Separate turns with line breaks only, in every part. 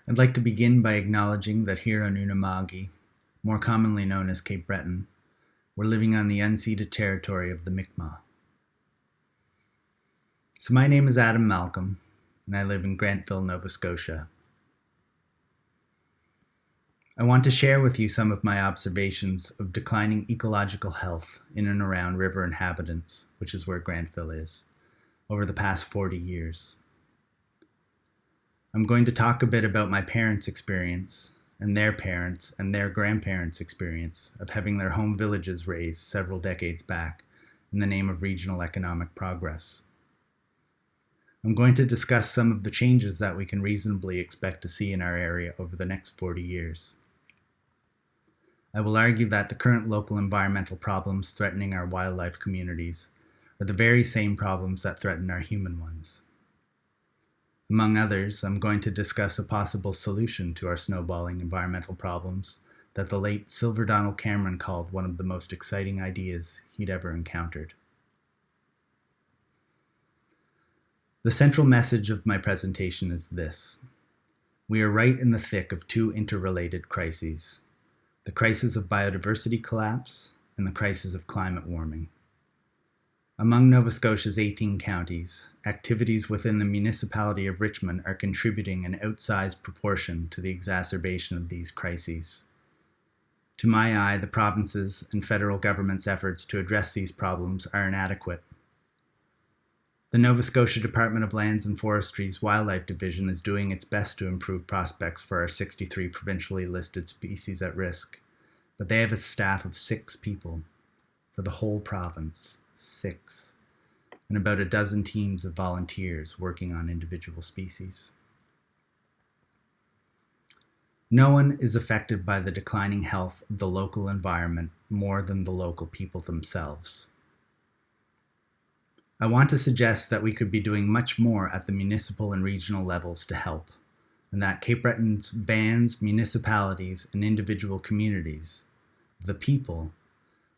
I'd like to begin by acknowledging that here on Unama'ki, more commonly known as Cape Breton, we're living on the unceded territory of the Mi'kmaq. So my name is Adam Malcolm, and I live in Grantville, Nova Scotia. I want to share with you some of my observations of declining ecological health in and around River Inhabitants, which is where Grantville is, over the past 40 years. I'm going to talk a bit about my parents' experience and their parents' and their grandparents' experience of having their home villages razed several decades back in the name of regional economic progress. I'm going to discuss some of the changes that we can reasonably expect to see in our area over the next 40 years. I will argue that the current local environmental problems threatening our wildlife communities are the very same problems that threaten our human ones. Among others, I'm going to discuss a possible solution to our snowballing environmental problems that the late Sylver Donald Cameron called one of the most exciting ideas he'd ever encountered. The central message of my presentation is this: we are right in the thick of two interrelated crises, the crisis of biodiversity collapse and the crisis of climate warming. Among Nova Scotia's 18 counties, activities within the municipality of Richmond are contributing an outsized proportion to the exacerbation of these crises. To my eye, the province's and federal government's efforts to address these problems are inadequate. The Nova Scotia Department of Lands and Forestry's Wildlife Division is doing its best to improve prospects for our 63 provincially listed species at risk, but they have a staff of 6 people for the whole province. 6, and about a dozen teams of volunteers working on individual species. No one is affected by the declining health of the local environment more than the local people themselves. I want to suggest that we could be doing much more at the municipal and regional levels to help, and that Cape Breton's bands, municipalities, and individual communities, the people,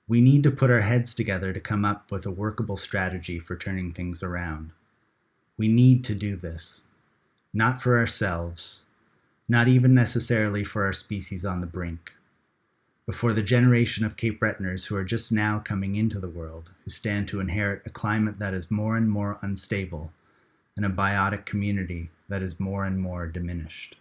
we need to put our heads together to come up with a workable strategy for turning things around. We need to do this, not for ourselves, not even necessarily for our species on the brink, but for the generation of Cape Bretoners who are just now coming into the world, who stand to inherit a climate that is more and more unstable and a biotic community that is more and more diminished.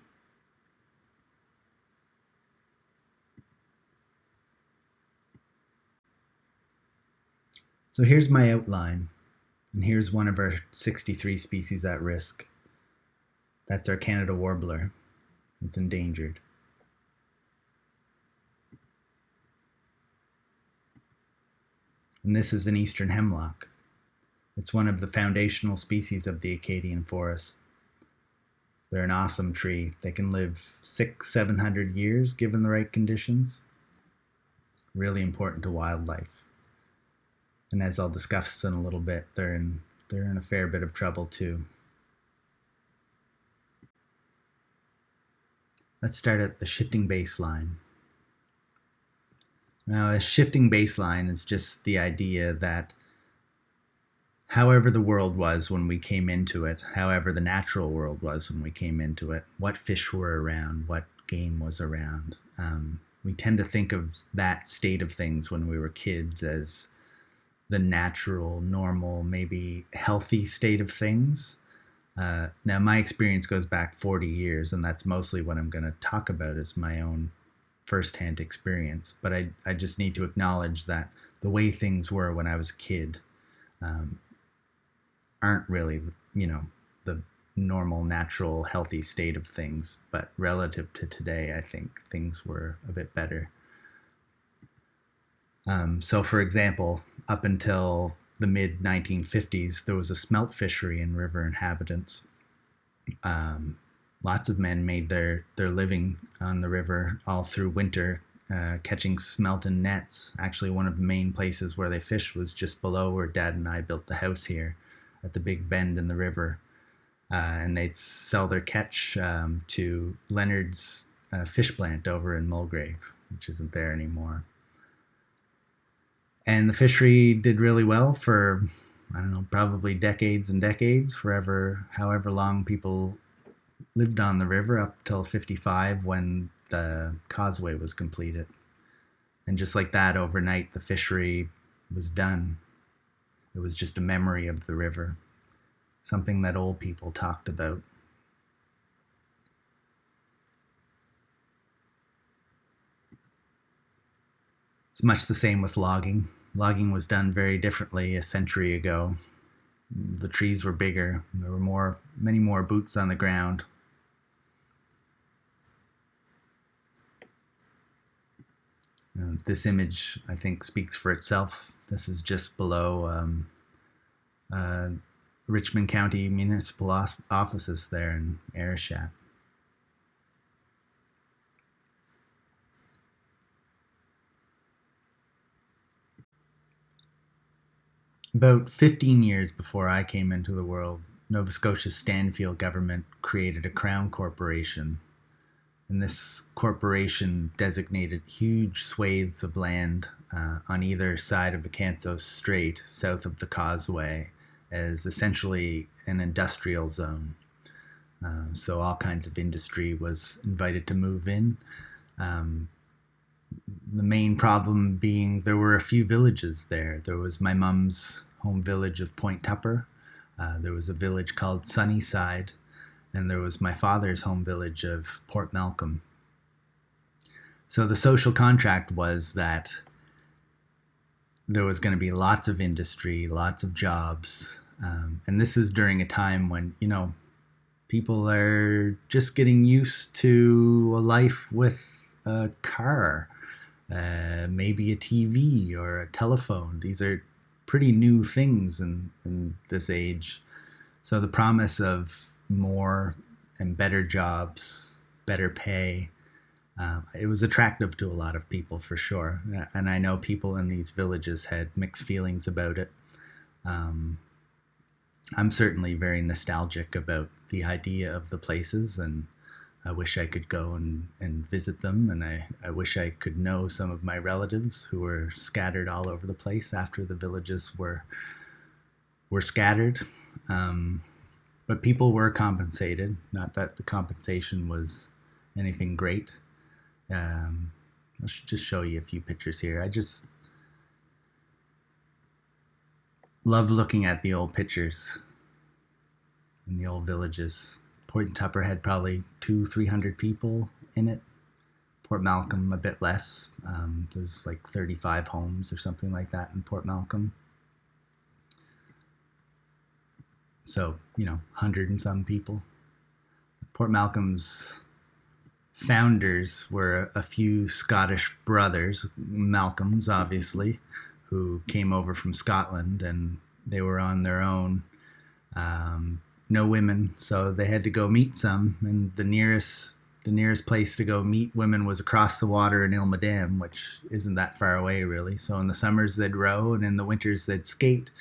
So here's my outline, and here's one of our 63 species at risk. That's our Canada warbler. It's endangered. And this is an eastern hemlock. It's one of the foundational species of the Acadian forest. They're an awesome tree. They can live 600-700 years given the right conditions. Really important to wildlife. And as I'll discuss in a little bit, they're in a fair bit of trouble too. Let's start at the shifting baseline. Now, a shifting baseline is just the idea that however the world was when we came into it, however the natural world was when we came into it, what fish were around, what game was around. We tend to think of that state of things when we were kids as the natural, normal, maybe healthy state of things. Now, my experience goes back 40 years, and that's mostly what I'm going to talk about is my own firsthand experience. But I just need to acknowledge that the way things were when I was a kid aren't really, the normal, natural, healthy state of things. But relative to today, I think things were a bit better. So, for example, up until the mid-1950s, there was a smelt fishery in River Inhabitants. Lots of men made their living on the river all through winter, catching smelt in nets. Actually, one of the main places where they fished was just below where Dad and I built the house here at the big bend in the river. And they'd sell their catch to Leonard's fish plant over in Mulgrave, which isn't there anymore. And the fishery did really well for, probably decades and decades, however long people lived on the river up till 55 when the causeway was completed. And just like that, overnight, the fishery was done. It was just a memory of the river, something that old people talked about. It's much the same with logging. Logging was done very differently a century ago. The trees were bigger. There were many more boots on the ground. This image, I think, speaks for itself. This is just below Richmond County Municipal offices there in Arishat. About 15 years before I came into the world, Nova Scotia's Stanfield government created a crown corporation. And this corporation designated huge swathes of land on either side of the Canso Strait, south of the causeway, as essentially an industrial zone. So all kinds of industry was invited to move in. The main problem being there were a few villages there. There was my mom's home village of Point Tupper. There was a village called Sunnyside, and there was my father's home village of Port Malcolm. So the social contract was that there was going to be lots of industry, lots of jobs. And this is during a time when, people are just getting used to a life with a car, maybe a TV or a telephone. These are pretty new things in this age. So the promise of more and better jobs, better pay, it was attractive to a lot of people for sure. And I know people in these villages had mixed feelings about it. I'm certainly very nostalgic about the idea of the places, and I wish I could go and visit them, and I wish I could know some of my relatives who were scattered all over the place after the villages were scattered. But people were compensated, not that the compensation was anything great. I should just show you a few pictures here. I just love looking at the old pictures in the old villages. Point Tupper had probably 200-300 people in it. Port Malcolm a bit less. There's like 35 homes or something like that in Port Malcolm. So, 100 and some people. Port Malcolm's founders were a few Scottish brothers, Malcolms obviously, who came over from Scotland, and they were on their own. No women, so they had to go meet some, and the nearest place to go meet women was across the water in Ilmadam, which isn't that far away really. So in the summers they'd row, and in the winters they'd skate,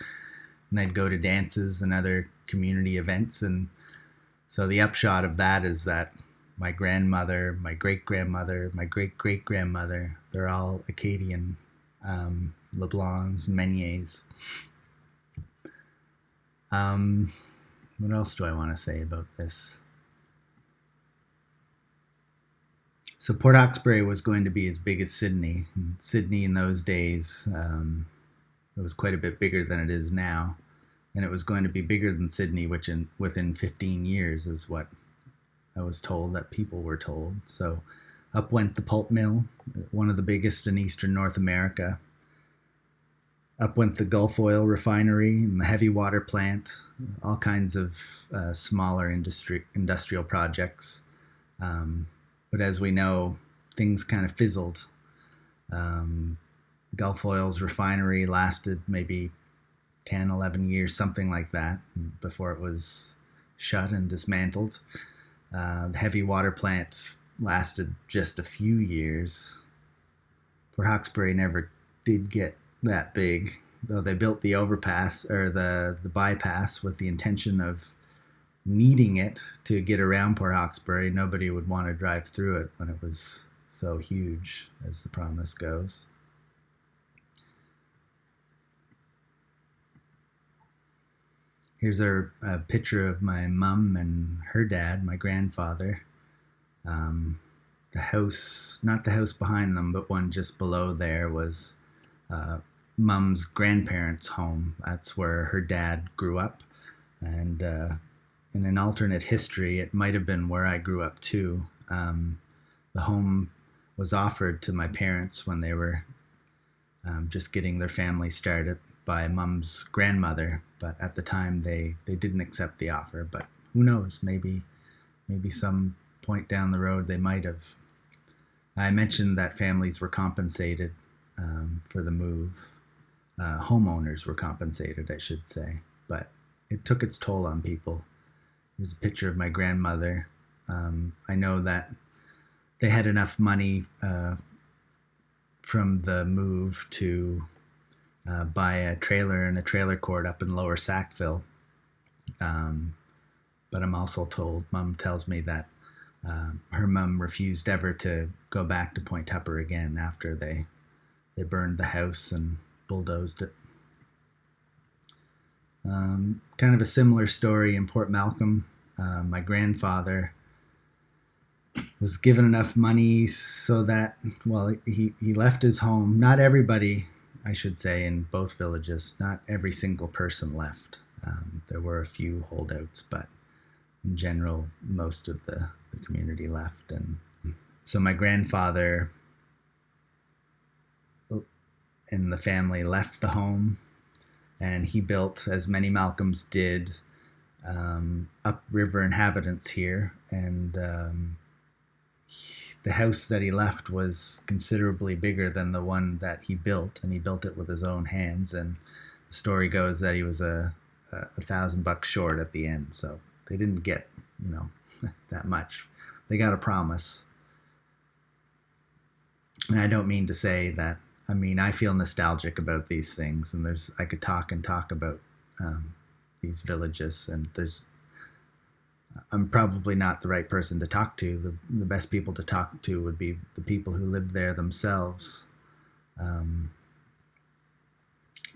and they'd go to dances and other community events. And so the upshot of that is that my grandmother, my great-grandmother, my great-great-grandmother, they're all Acadian, LeBlancs, Meniers. What else do I want to say about this? So Port Hawkesbury was going to be as big as Sydney. Sydney in those days, it was quite a bit bigger than it is now. And it was going to be bigger than Sydney, which within 15 years is what I was told, that people were told. So up went the pulp mill, one of the biggest in eastern North America. Up went the Gulf oil refinery and the heavy water plant, all kinds of smaller industrial projects. But as we know, things kind of fizzled. Gulf oil's refinery lasted maybe 10, 11 years, something like that, before it was shut and dismantled. The heavy water plant lasted just a few years. Port Hawkesbury never did get that big, though they built the overpass or the bypass with the intention of needing it to get around Port Hawkesbury. Nobody would want to drive through it when it was so huge, as the promise goes. Here's a picture of my mum and her dad, my grandfather. The house, not the house behind them, but one just below there was Mum's grandparents' home. That's where her dad grew up. And in an alternate history, it might have been where I grew up too. The home was offered to my parents when they were just getting their family started by Mum's grandmother, but at the time they didn't accept the offer. But who knows? Maybe some point down the road they might have. I mentioned that families were compensated for the move. Homeowners were compensated, I should say, but it took its toll on people. Here's a picture of my grandmother. I know that they had enough money from the move to buy a trailer and a trailer court up in Lower Sackville. But I'm also told, Mum tells me that her mum refused ever to go back to Point Tupper again after they burned the house and bulldozed it. Kind of a similar story in Port Malcolm. My grandfather was given enough money so that, well, he left his home. Not everybody, I should say, in both villages, not every single person left. There were a few holdouts, but in general, most of the community left. And so my grandfather and the family left the home, and he built, as many Malcolms did, up River Inhabitants here. And the house that he left was considerably bigger than the one that he built, and he built it with his own hands. And the story goes that he was $1,000 short at the end. So they didn't get, that much. They got a promise. And I don't mean to say that. I feel nostalgic about these things, and I could talk about these villages, and I'm probably not the right person to talk to. The best people to talk to would be the people who lived there themselves.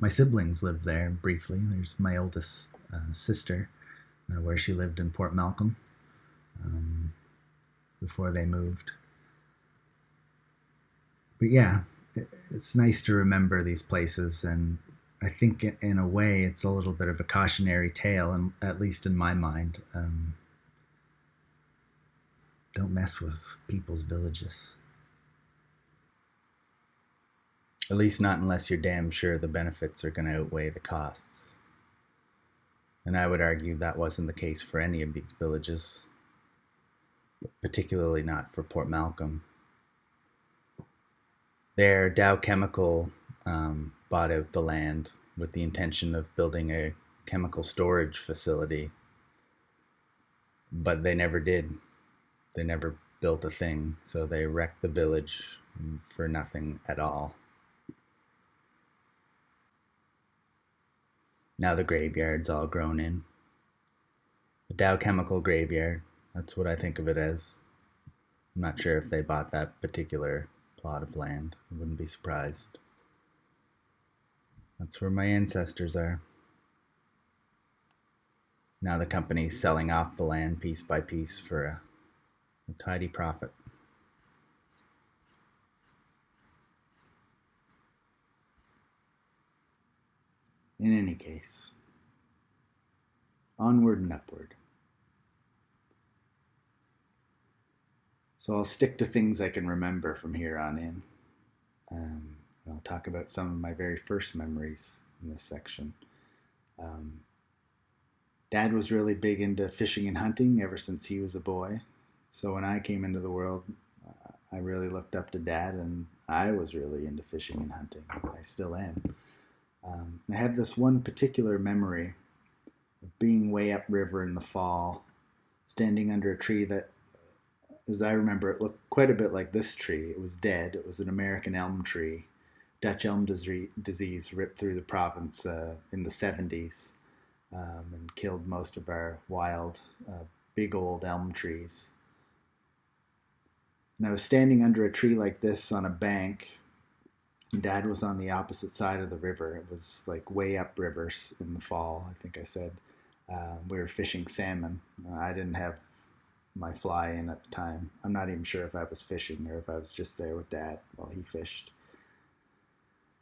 My siblings lived there briefly. There's my oldest sister, where she lived in Port Malcolm before they moved. But yeah, it's nice to remember these places, and I think in a way it's a little bit of a cautionary tale, and at least in my mind. Don't mess with people's villages. At least not unless you're damn sure the benefits are going to outweigh the costs. And I would argue that wasn't the case for any of these villages, particularly not for Port Malcolm. There, Dow Chemical bought out the land with the intention of building a chemical storage facility, but they never did. They never built a thing, so they wrecked the village for nothing at all. Now the graveyard's all grown in. The Dow Chemical graveyard, that's what I think of it as. I'm not sure if they bought that particular plot of land. I wouldn't be surprised. That's where my ancestors are. Now the company's selling off the land piece by piece for a tidy profit. In any case, onward and upward. So I'll stick to things I can remember from here on in. I'll talk about some of my very first memories in this section. Dad was really big into fishing and hunting ever since he was a boy. So when I came into the world, I really looked up to Dad, and I was really into fishing and hunting. I still am. I have this one particular memory of being way upriver in the fall, standing under a tree that, as I remember, it looked quite a bit like this tree. It was dead. It was an American elm tree. Dutch elm disease ripped through the province in the 70s and killed most of our wild, big old elm trees. And I was standing under a tree like this on a bank. Dad was on the opposite side of the river. It was like way up rivers in the fall, I think I said. We were fishing salmon. I didn't have my fly in at the time. I'm not even sure if I was fishing or if I was just there with Dad while he fished.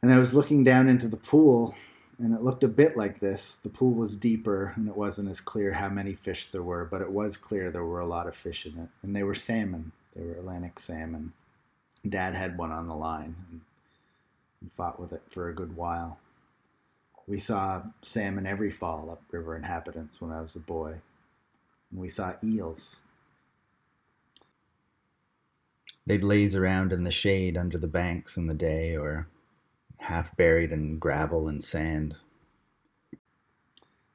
And I was looking down into the pool, and it looked a bit like this. The pool was deeper, and it wasn't as clear how many fish there were, but it was clear there were a lot of fish in it. And they were salmon. They were Atlantic salmon. Dad had one on the line, and he fought with it for a good while. We saw salmon every fall up River Inhabitants when I was a boy. And we saw eels. They'd laze around in the shade under the banks in the day, or half buried in gravel and sand.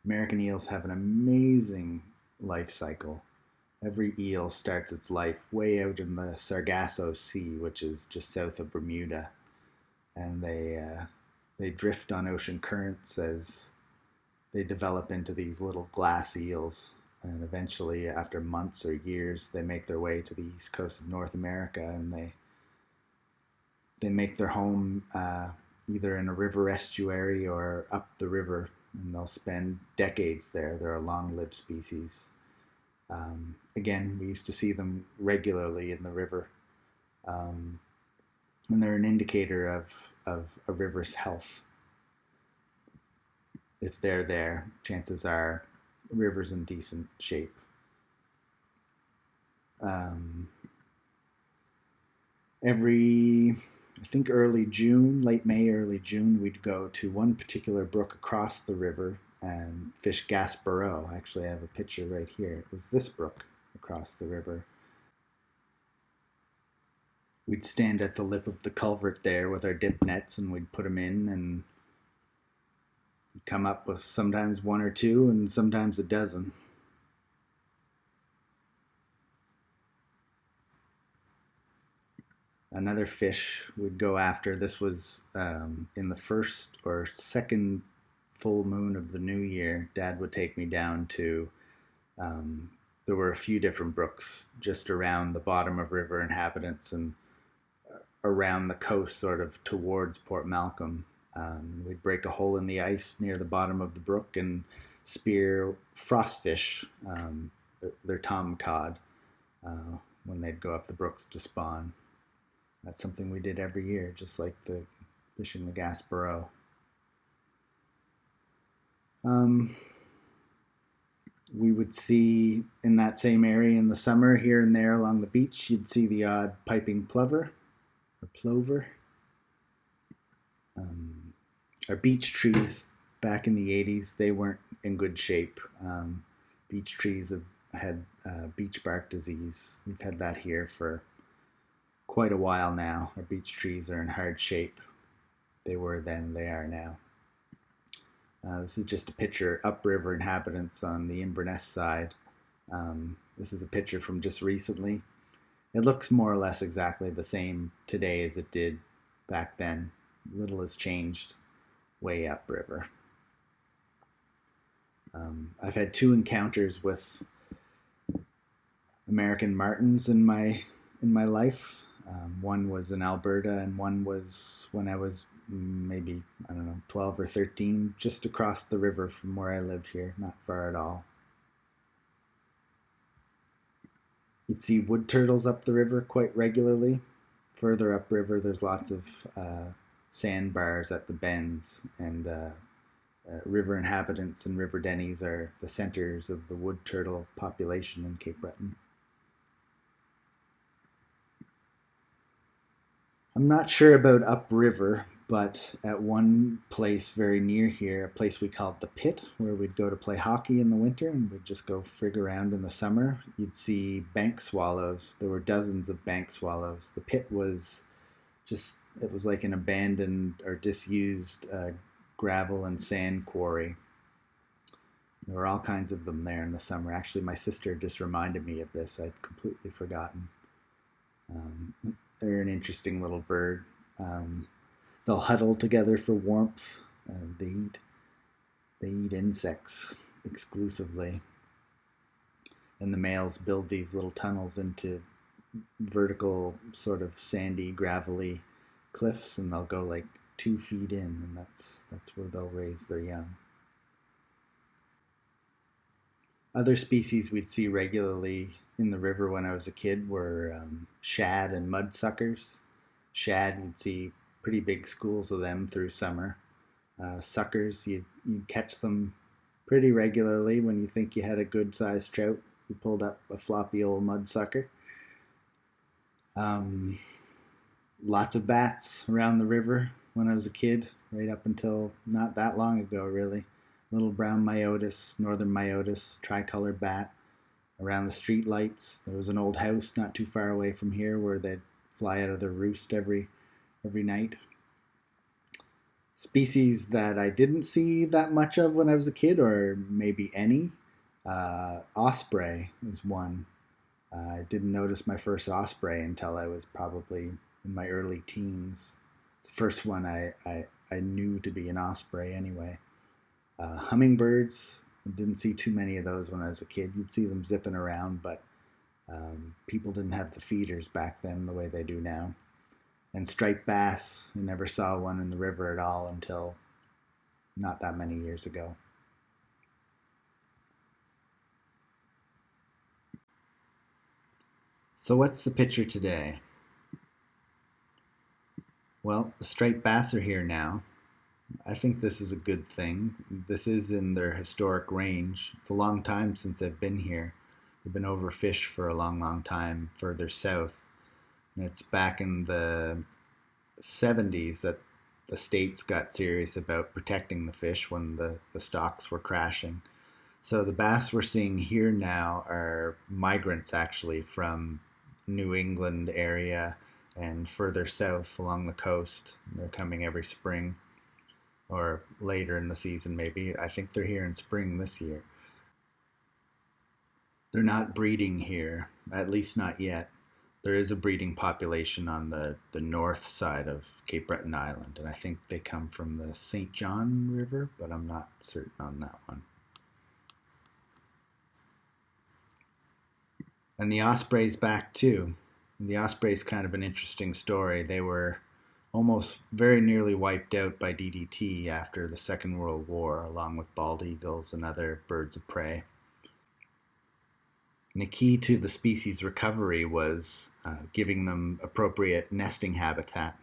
American eels have an amazing life cycle. Every eel starts its life way out in the Sargasso Sea, which is just south of Bermuda, and they drift on ocean currents as they develop into these little glass eels. And eventually, after months or years, they make their way to the east coast of North America, and they make their home either in a river estuary or up the river, and they'll spend decades there. They're a long-lived species. Again, we used to see them regularly in the river, and they're an indicator of a river's health. If they're there, chances are the river's in decent shape. I think early June, late May, early June, we'd go to one particular brook across the river and fish Gaspereau. Actually, I have a picture right here. It was this brook across the river. We'd stand at the lip of the culvert there with our dip nets, and we'd put them in and come up with sometimes one or two and sometimes a dozen. Another fish we'd go after. This was in the first or second full moon of the new year. Dad would take me down to, there were a few different brooks just around the bottom of River Inhabitants and around the coast, sort of towards Port Malcolm. We'd break a hole in the ice near the bottom of the brook and spear frostfish, their tom cod, when they'd go up the brooks to spawn. That's something we did every year, just like the fishing the Gaspereau. We would see in that same area in the summer, here and there along the beach, you'd see the odd piping plover or plover. Our beech trees back in the 80s, they weren't in good shape. Beech trees have had beech bark disease. We've had that here for quite a while now. Our beech trees are in hard shape. They were then, they are now. This is just a picture upriver Inhabitants on the Inverness side. This is a picture from just recently. It looks more or less exactly the same today as it did back then. Little has changed way upriver. I've had 2 encounters with American martins in my life. One was in Alberta, and one was when I was maybe, 12 or 13, just across the river from where I live here, not far at all. You'd see wood turtles up the river quite regularly. Further upriver, there's lots of sandbars at the bends, and River Inhabitants and River Dennies are the centers of the wood turtle population in Cape Breton. I'm not sure about upriver, but at one place very near here, a place we called the Pit, where we'd go to play hockey in the winter and we'd just go frig around in the summer, you'd see bank swallows. There were dozens of bank swallows. The Pit was just, it was like an abandoned or disused gravel and sand quarry. There were all kinds of them there in the summer. Actually, my sister just reminded me of this. I'd completely forgotten. They're an interesting little bird. They'll huddle together for warmth. They eat insects exclusively. And the males build these little tunnels into vertical, sort of sandy, gravelly cliffs, and they'll go like 2 feet in, and that's where they'll raise their young. Other species we'd see regularly in the river when I was a kid were shad and mudsuckers. Shad, you'd see pretty big schools of them through summer. Suckers, you'd catch them pretty regularly when you think you had a good sized trout. You pulled up a floppy old mudsucker. Um, Lots of bats around the river when I was a kid, right up until not that long ago, really. Little brown myotis, northern myotis, tricolor bat around the street lights. There was an old house not too far away from here where they'd fly out of their roost every night. Species that I didn't see that much of when I was a kid, or maybe any, osprey is one. I didn't notice my first osprey until I was probably in my early teens. It's the first one I knew to be an osprey anyway. Hummingbirds, I didn't see too many of those when I was a kid. You'd see them zipping around, but people didn't have the feeders back then the way they do now. And striped bass, I never saw one in the river at all until not that many years ago. So what's the picture today? Well, the striped bass are here now. I think this is a good thing. This is in their historic range. It's a long time since they've been here. They've been overfished for a long, long time further south. And it's back in the 70s that the states got serious about protecting the fish when the stocks were crashing. So the bass we're seeing here now are migrants actually from New England area and further south along the coast. They're coming every spring or later in the season maybe. I think they're here in spring this year. They're not breeding here, at least not yet. There is a breeding population on the north side of Cape Breton Island, and I think they come from the St. John River, but I'm not certain on that one. And the osprey's back too. The osprey's kind of an interesting story. They were almost very nearly wiped out by DDT after the Second World War, along with bald eagles and other birds of prey. And the key to the species recovery was giving them appropriate nesting habitat.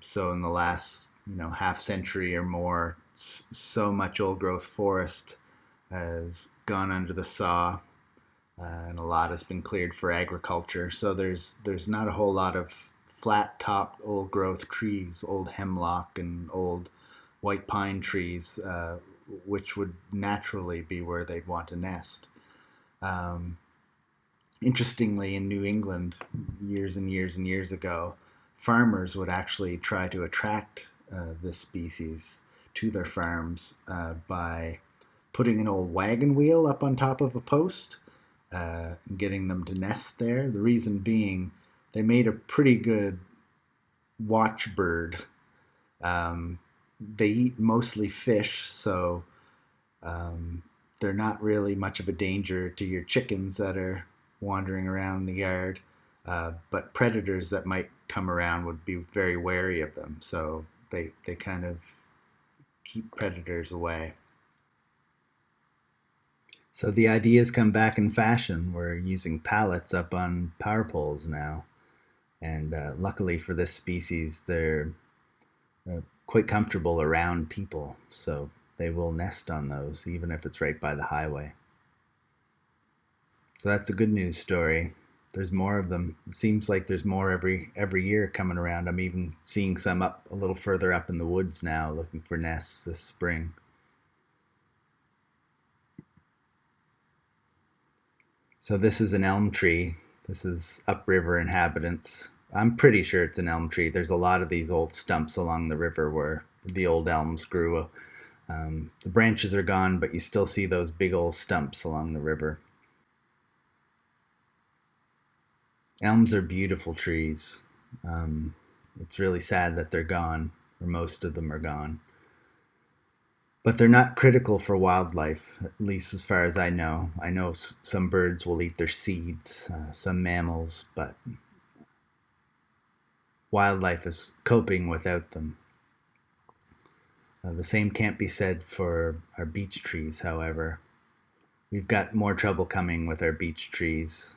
So in the last, half century or more, so much old growth forest has gone under the saw, and a lot has been cleared for agriculture. So there's not a whole lot of flat topped old growth trees, old hemlock and old white pine trees, which would naturally be where they'd want to nest. Um, Interestingly, in New England, years and years and years ago, farmers would actually try to attract this species to their farms by putting an old wagon wheel up on top of a post, getting them to nest there. The reason being, they made a pretty good watchbird. They eat mostly fish, so they're not really much of a danger to your chickens that are wandering around the yard. But predators that might come around would be very wary of them, so they kind of keep predators away. So the ideas come back in fashion. We're using pallets up on power poles now. And luckily for this species, they're quite comfortable around people. So they will nest on those, even if it's right by the highway. So that's a good news story. There's more of them. It seems like there's more every year coming around. I'm even seeing some up a little further up in the woods now, looking for nests this spring. So this is an elm tree. This is up River Inhabitants. I'm pretty sure it's an elm tree. There's a lot of these old stumps along the river where the old elms grew. The branches are gone, but you still see those big old stumps along the river. Elms are beautiful trees. It's really sad that they're gone, or most of them are gone. But they're not critical for wildlife, at least as far as I know. I know some birds will eat their seeds, some mammals, but wildlife is coping without them. The same can't be said for our beech trees, however. we've got more trouble coming with our beech trees.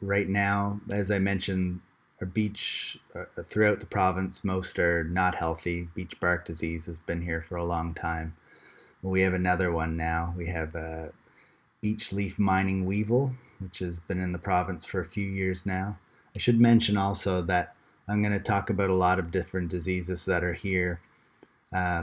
Right now, as I mentioned, our beech throughout the province, most are not healthy. Beech bark disease has been here for a long time. We have another one now. We have beech leaf mining weevil, which has been in the province for a few years now. I should mention also that I'm going to talk about a lot of different diseases that are here.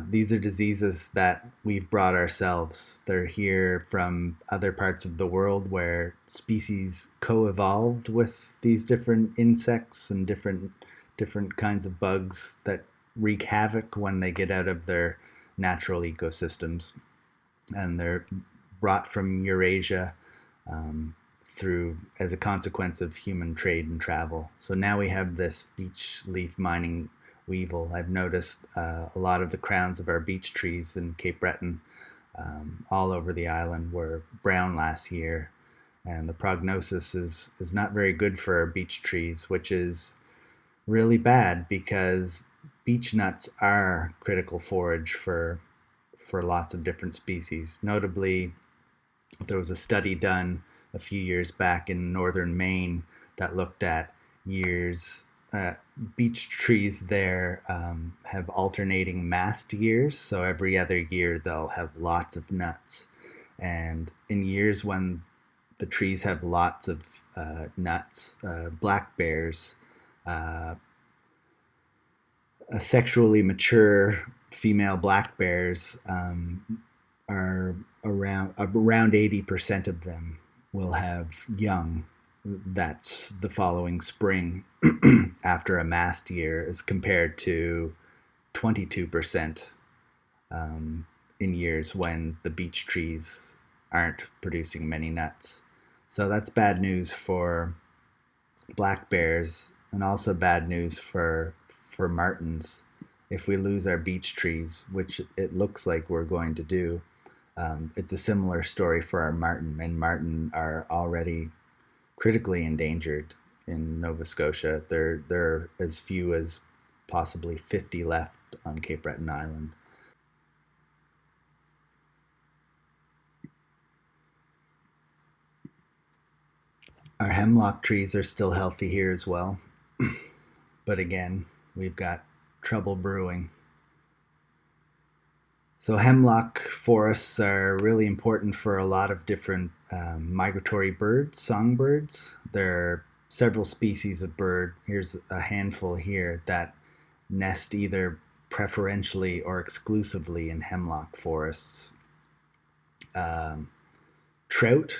These are diseases that we've brought ourselves. They're here from other parts of the world where species co-evolved with these different insects and different kinds of bugs that wreak havoc when they get out of their natural ecosystems. And they're brought from Eurasia through as a consequence of human trade and travel. So now we have this beech leaf mining weevil. I've noticed a lot of the crowns of our beech trees in Cape Breton all over the island were brown last year, and the prognosis is not very good for our beech trees, which is really bad because beech nuts are critical forage for lots of different species. Notably, there was a study done a few years back in northern Maine that looked at years. Beech trees there have alternating mast years, so every other year they'll have lots of nuts. And in years when the trees have lots of nuts, black bears, sexually mature female black bears are around 80% of them will have young. That's the following spring after a mast year, as compared to 22% in years when the beech trees aren't producing many nuts. So that's bad news for black bears, and also bad news for martens. If we lose our beech trees, which it looks like we're going to do, it's a similar story for our marten, and marten are already critically endangered in Nova Scotia. There are as few as possibly 50 left on Cape Breton Island. Our hemlock trees are still healthy here as well, but again, we've got trouble brewing. So hemlock forests are really important for a lot of different migratory birds, songbirds. There are several species of bird. Here's a handful here that nest either preferentially or exclusively in hemlock forests. Trout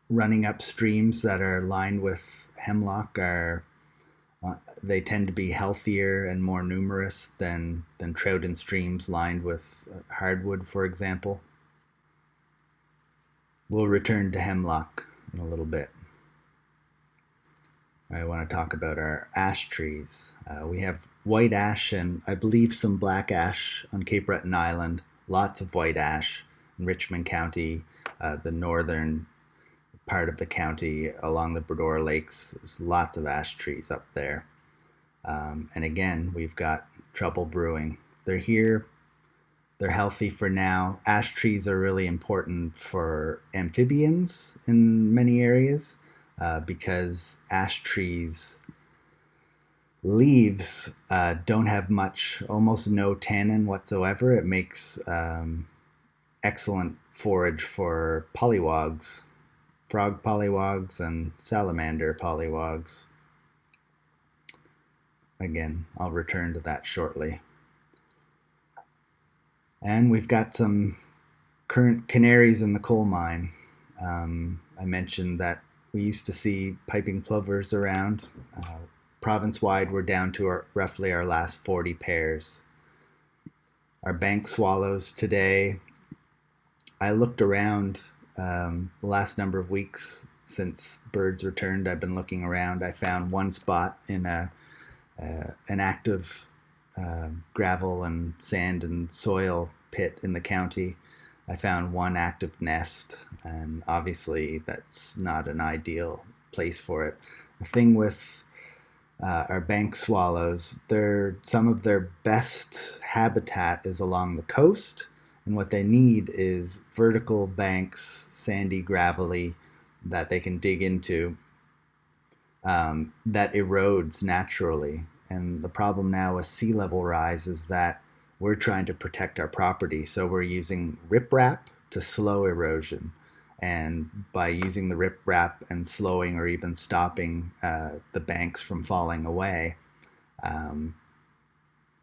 running up streams that are lined with hemlock they tend to be healthier and more numerous than trout in streams lined with hardwood, for example. We'll return to hemlock in a little bit. I want to talk about our ash trees. We have white ash and I believe some black ash on Cape Breton Island. Lots of white ash in Richmond County, the northern part of the county along the Bredor Lakes. There's lots of ash trees up there. And again, we've got trouble brewing. They're here. They're healthy for now. Ash trees are really important for amphibians in many areas because ash trees leaves don't have much, almost no tannin whatsoever. It makes excellent forage for pollywogs, frog pollywogs and salamander pollywogs. Again, I'll return to that shortly. And we've got some current canaries in the coal mine. I mentioned that we used to see piping plovers around. Province-wide, we're down to roughly our last 40 pairs. Our bank swallows today, I looked around the last number of weeks since birds returned. I've been looking around. I found one spot in an active gravel and sand and soil pit in the county. I found one active nest, and obviously that's not an ideal place for it. The thing with our bank swallows, some of their best habitat is along the coast And what they need is vertical banks, sandy, gravelly, that they can dig into, that erodes naturally. And the problem now with sea level rise is that we're trying to protect our property. So we're using riprap to slow erosion. And by using the riprap and slowing or even stopping the banks from falling away, um,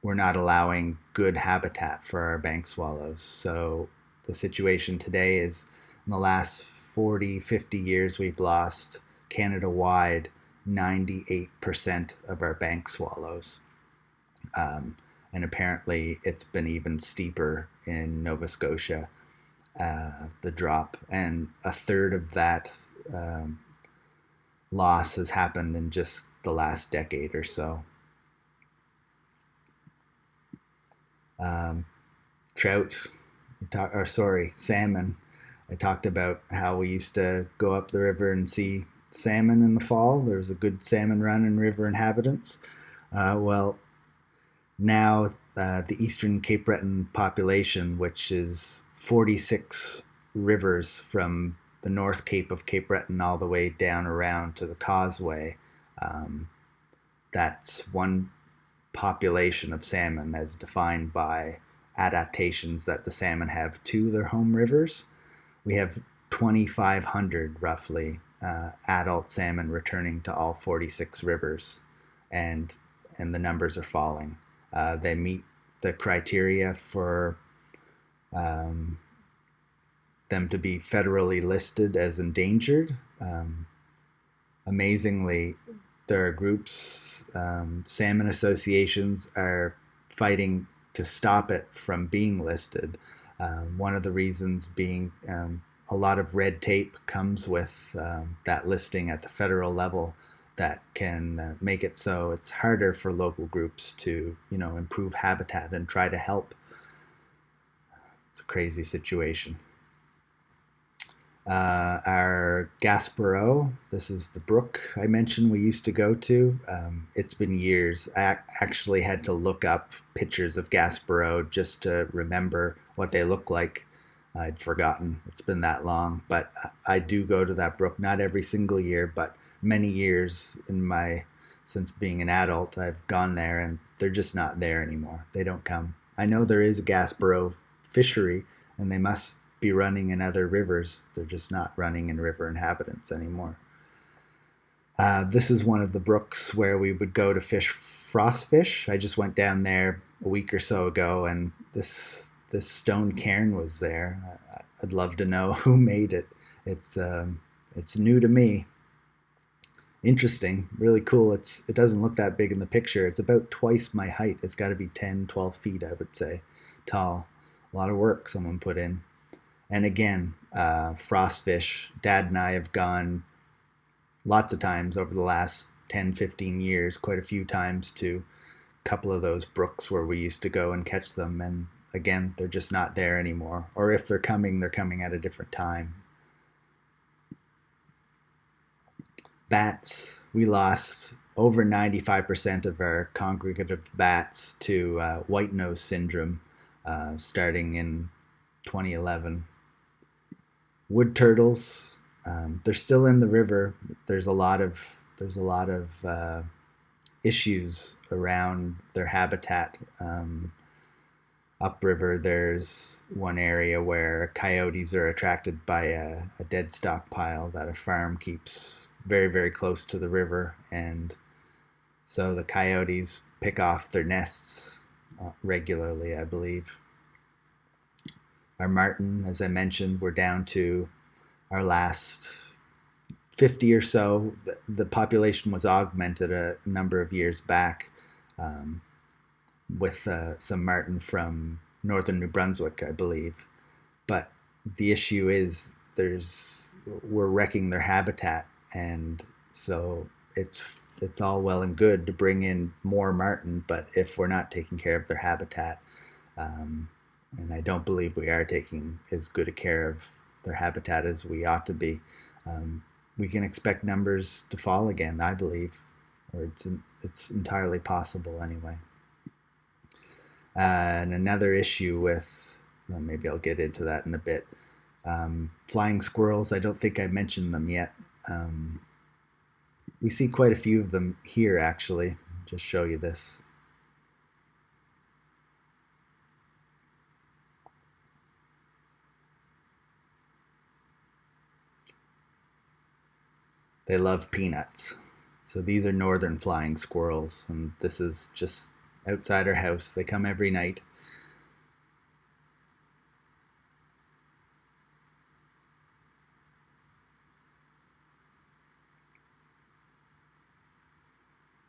we're not allowing good habitat for our bank swallows. So the situation today is in the last 40, 50 years, we've lost Canada-wide 98% of our bank swallows. And apparently it's been even steeper in Nova Scotia, the drop. And a third of that loss has happened in just the last decade or so. Trout, salmon. I talked about how we used to go up the river and see salmon in the fall. There was a good salmon run in River Inhabitants. Well, now the eastern Cape Breton population, which is 46 rivers from the North Cape of Cape Breton all the way down around to the Causeway, that's one population of salmon as defined by adaptations that the salmon have to their home rivers. We have 2,500 roughly adult salmon returning to all 46 rivers, and the numbers are falling. They meet the criteria for them to be federally listed as endangered. Amazingly, there are groups, salmon associations are fighting to stop it from being listed. One of the reasons being a lot of red tape comes with that listing at the federal level that can make it so it's harder for local groups to, improve habitat and try to help. It's a crazy situation. Our Gaspereau, this is the brook I mentioned we used to go to. It's been years. I actually had to look up pictures of Gaspereau just to remember what they look like. I'd forgotten. It's been that long. But I do go to that brook, not every single year, but many years since being an adult, I've gone there and they're just not there anymore. They don't come. I know there is a Gaspereau fishery and they must be running in other rivers. They're just not running in River Inhabitants anymore. This is one of the brooks where we would go to fish frostfish. I just went down there a week or so ago, and this stone cairn was there. I'd love to know who made it. It's new to me. Interesting, really cool. It doesn't look that big in the picture. It's about twice my height. It's got to be 10, 12 feet, I would say, tall. A lot of work someone put in. And again, frostfish. Dad and I have gone lots of times over the last 10, 15 years, quite a few times to a couple of those brooks where we used to go and catch them. And again, they're just not there anymore. Or if they're coming at a different time. Bats, we lost over 95% of our congregative bats to white nose syndrome starting in 2011. Wood turtles, they're still in the river. There's a lot of issues around their habitat. Upriver, there's one area where coyotes are attracted by a dead stockpile that a farm keeps very, very close to the river, and so the coyotes pick off their nests regularly, I believe. Our marten, as I mentioned, we're down to our last 50 or so. The population was augmented a number of years back with some marten from northern New Brunswick, I believe. But the issue is we're wrecking their habitat, and so it's all well and good to bring in more marten, but if we're not taking care of their habitat, and I don't believe we are taking as good a care of their habitat as we ought to be, we can expect numbers to fall again, I believe, or it's entirely possible anyway. And another issue with Maybe I'll get into that in a bit. Flying squirrels, I don't think I mentioned them yet. We see quite a few of them here, actually. Just show you this. They love peanuts. So these are northern flying squirrels, and this is just outside our house. They come every night.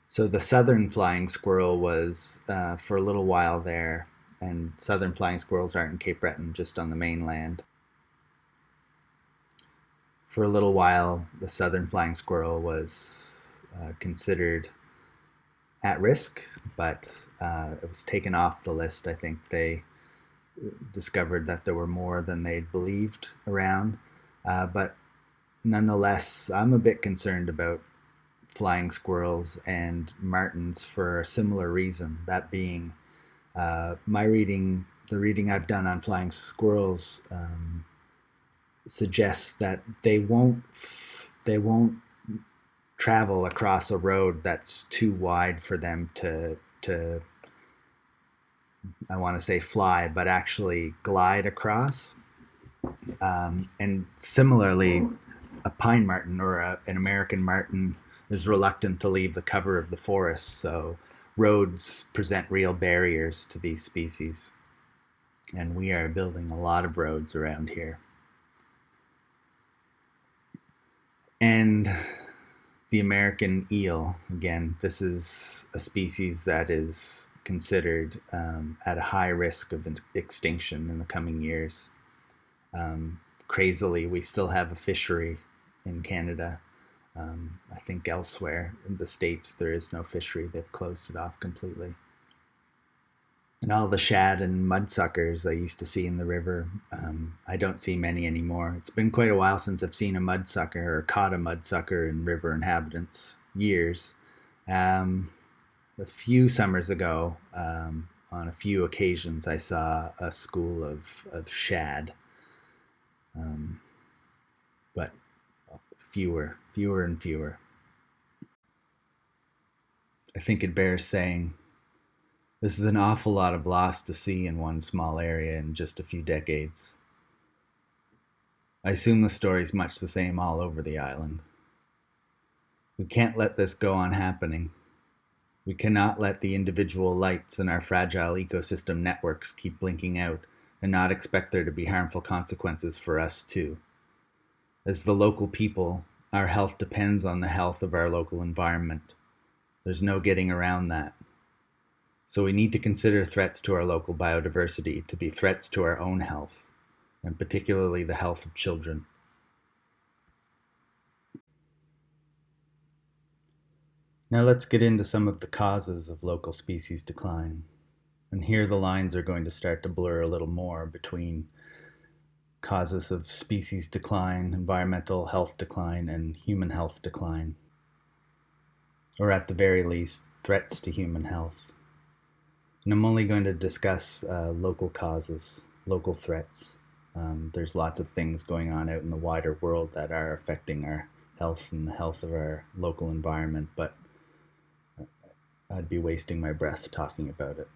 So the southern flying squirrel was for a little while there, and southern flying squirrels aren't in Cape Breton, just on the mainland. For a little while, the southern flying squirrel was considered at risk, but it was taken off the list. I think they discovered that there were more than they'd believed around. But nonetheless, I'm a bit concerned about flying squirrels and martins for a similar reason. That being, the reading I've done on flying squirrels suggests that they won't travel across a road that's too wide for them to I want to say fly, but actually glide across. And similarly, a pine marten or an American marten is reluctant to leave the cover of the forest. So roads present real barriers to these species. And we are building a lot of roads around here. And the American eel, again, this is a species that is considered at a high risk of extinction in the coming years. Crazily, we still have a fishery in Canada. I think elsewhere in the States there is no fishery. They've closed it off completely. And all the shad and mudsuckers I used to see in the river, I don't see many anymore. It's been quite a while since I've seen a mudsucker or caught a mudsucker in River Inhabitants. Years. A few summers ago, on a few occasions, I saw a school of shad, but fewer and fewer. I think it bears saying this is an awful lot of loss to see in one small area in just a few decades. I assume the story's much the same all over the island. We can't let this go on happening. We cannot let the individual lights in our fragile ecosystem networks keep blinking out and not expect there to be harmful consequences for us too. As the local people, our health depends on the health of our local environment. There's no getting around that. So we need to consider threats to our local biodiversity to be threats to our own health, and particularly the health of children. Now let's get into some of the causes of local species decline. And here the lines are going to start to blur a little more between causes of species decline, environmental health decline, and human health decline. Or at the very least, threats to human health. And I'm only going to discuss local causes, local threats. There's lots of things going on out in the wider world that are affecting our health and the health of our local environment, but I'd be wasting my breath talking about it.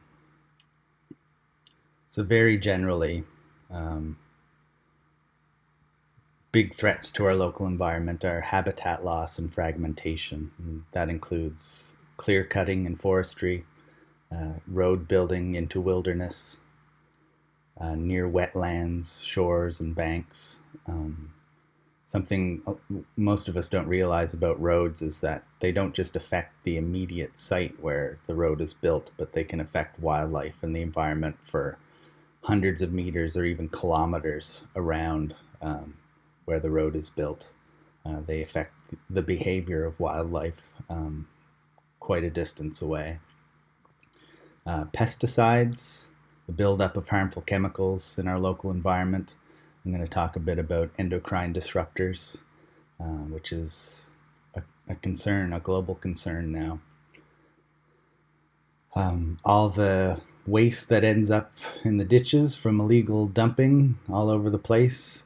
So very generally, big threats to our local environment are habitat loss and fragmentation. And that includes clearcutting and forestry, road building into wilderness, near wetlands, shores, and banks. Something most of us don't realize about roads is that they don't just affect the immediate site where the road is built, but they can affect wildlife and the environment for hundreds of meters or even kilometers around where the road is built. They affect the behavior of wildlife quite a distance away. Pesticides, the buildup of harmful chemicals in our local environment. I'm going to talk a bit about endocrine disruptors, which is a concern, a global concern now. All the waste that ends up in the ditches from illegal dumping all over the place.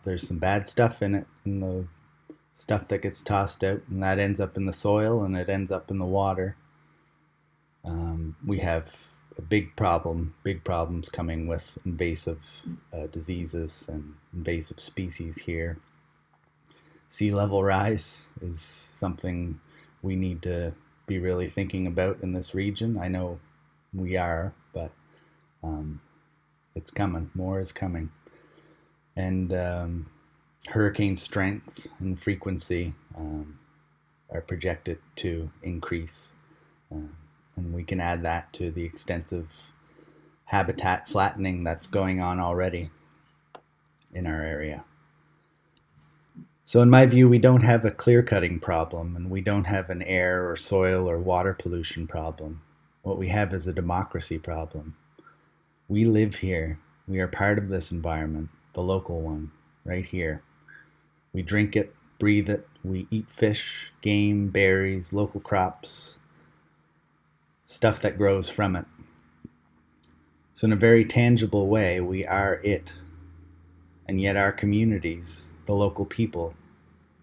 There's some bad stuff in it, in the stuff that gets tossed out, and that ends up in the soil and it ends up in the water. We have a big problems coming with invasive diseases and invasive species here. Sea level rise is something we need to be really thinking about in this region. I know we are, but it's coming. More is coming. And hurricane strength and frequency are projected to increase. And we can add that to the extensive habitat flattening that's going on already in our area. So in my view, we don't have a clear-cutting problem, and we don't have an air or soil or water pollution problem. What we have is a democracy problem. We live here. We are part of this environment, the local one, right here. We drink it, breathe it, we eat fish, game, berries, local crops, stuff that grows from it. So in a very tangible way, we are it. And yet our communities, the local people,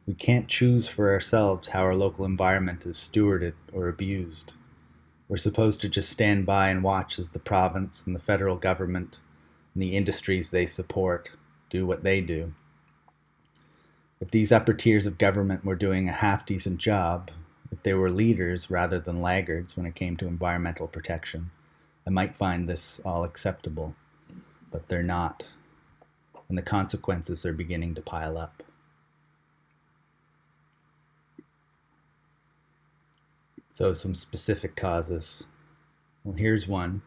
we can't choose for ourselves how our local environment is stewarded or abused. We're supposed to just stand by and watch as the province and the federal government and the industries they support do what they do. If these upper tiers of government were doing a half-decent job, if they were leaders rather than laggards when it came to environmental protection, I might find this all acceptable. But they're not. And the consequences are beginning to pile up. So some specific causes. Well, here's one.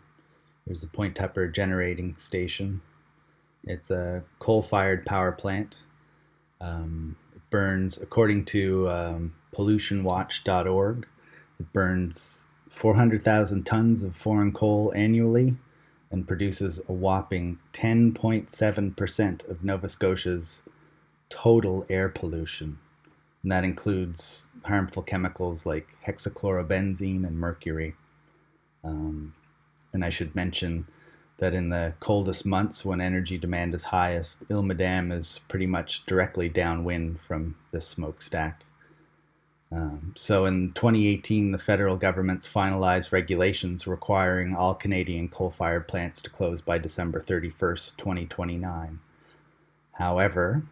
Here's the Point Tupper Generating Station. It's a coal-fired power plant. It burns, according to pollutionwatch.org, it burns 400,000 tons of foreign coal annually and produces a whopping 10.7% of Nova Scotia's total air pollution. And that includes harmful chemicals like hexachlorobenzene and mercury. And I should mention that in the coldest months when energy demand is highest, Ilmadam is pretty much directly downwind from this smokestack. So in 2018, the federal government's finalized regulations requiring all Canadian coal-fired plants to close by December 31st, 2029. However,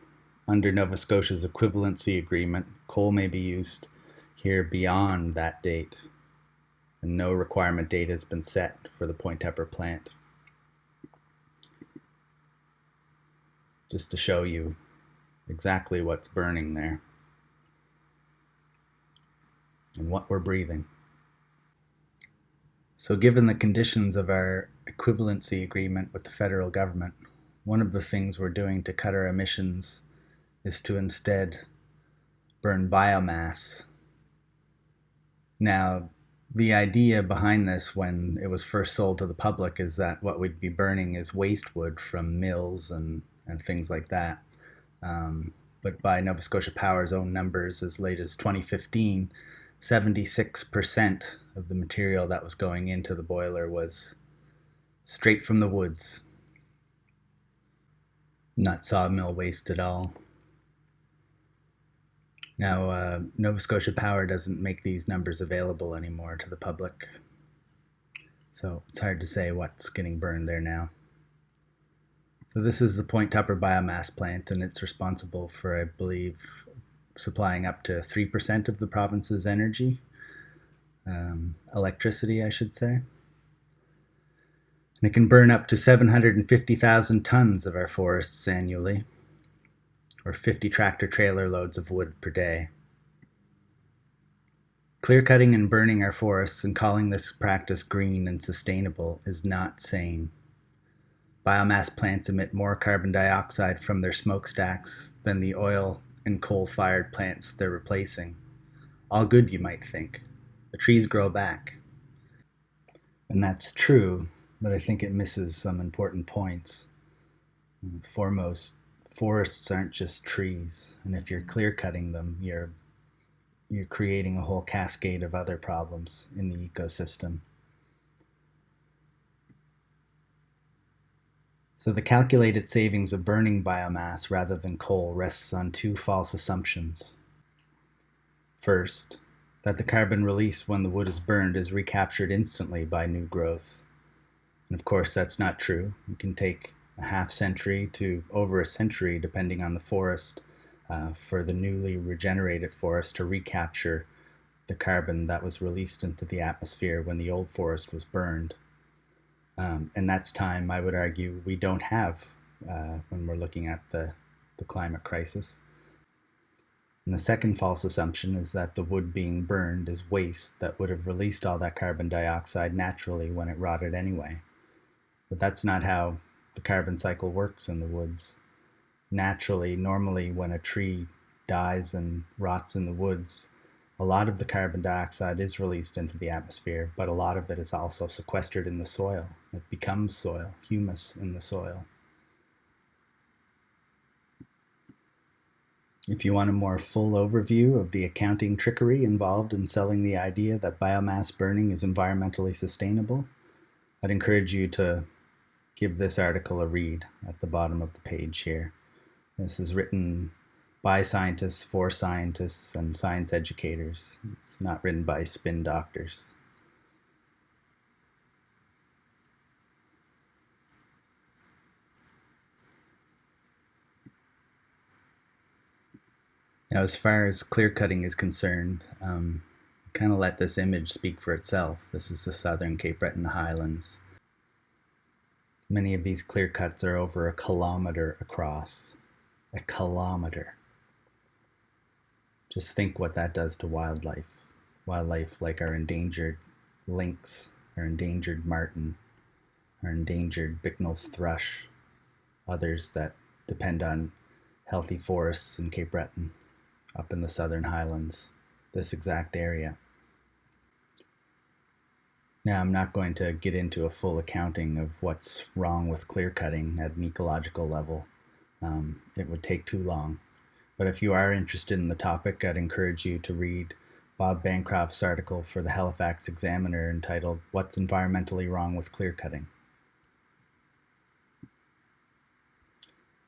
under Nova Scotia's equivalency agreement, coal may be used here beyond that date, and no requirement date has been set for the Point Tupper plant. Just to show you exactly what's burning there and what we're breathing. So given the conditions of our equivalency agreement with the federal government, one of the things we're doing to cut our emissions is to instead burn biomass. Now, the idea behind this when it was first sold to the public is that what we'd be burning is waste wood from mills and things like that. But by Nova Scotia Power's own numbers, as late as 2015, 76% of the material that was going into the boiler was straight from the woods, not sawmill waste at all. Now, Nova Scotia Power doesn't make these numbers available anymore to the public, so it's hard to say what's getting burned there now. So this is the Point Tupper Biomass Plant, and it's responsible for, I believe, supplying up to 3% of the province's energy, electricity, I should say. And it can burn up to 750,000 tons of our forests annually, or 50 tractor-trailer loads of wood per day. Clear-cutting and burning our forests and calling this practice green and sustainable is not sane. Biomass plants emit more carbon dioxide from their smokestacks than the oil and coal-fired plants they're replacing. All good, you might think. The trees grow back. And that's true, but I think it misses some important points. Foremost, forests aren't just trees, and if you're clear-cutting them, you're creating a whole cascade of other problems in the ecosystem. So the calculated savings of burning biomass rather than coal rests on two false assumptions. First, that the carbon released when the wood is burned is recaptured instantly by new growth. And of course, that's not true. It can take a half century to over a century, depending on the forest, for the newly regenerated forest to recapture the carbon that was released into the atmosphere when the old forest was burned. And that's time, I would argue, we don't have when we're looking at the climate crisis. And the second false assumption is that the wood being burned is waste that would have released all that carbon dioxide naturally when it rotted anyway. But that's not how the carbon cycle works in the woods. Naturally, normally when a tree dies and rots in the woods, a lot of the carbon dioxide is released into the atmosphere, but a lot of it is also sequestered in the soil. It becomes soil, humus in the soil. If you want a more full overview of the accounting trickery involved in selling the idea that biomass burning is environmentally sustainable, I'd encourage you to give this article a read at the bottom of the page here. This is written by scientists, for scientists, and science educators. It's not written by spin doctors. Now, as far as clear cutting is concerned, kind of let this image speak for itself. This is the southern Cape Breton highlands. Many of these clear cuts are over a kilometer across. A kilometer. Just think what that does to wildlife. Wildlife like our endangered lynx, our endangered marten, our endangered Bicknell's thrush, others that depend on healthy forests in Cape Breton, up in the southern highlands, this exact area. Now, I'm not going to get into a full accounting of what's wrong with clear cutting at an ecological level. It would take too long. But if you are interested in the topic, I'd encourage you to read Bob Bancroft's article for the Halifax Examiner entitled, "What's Environmentally Wrong with Clear Cutting?"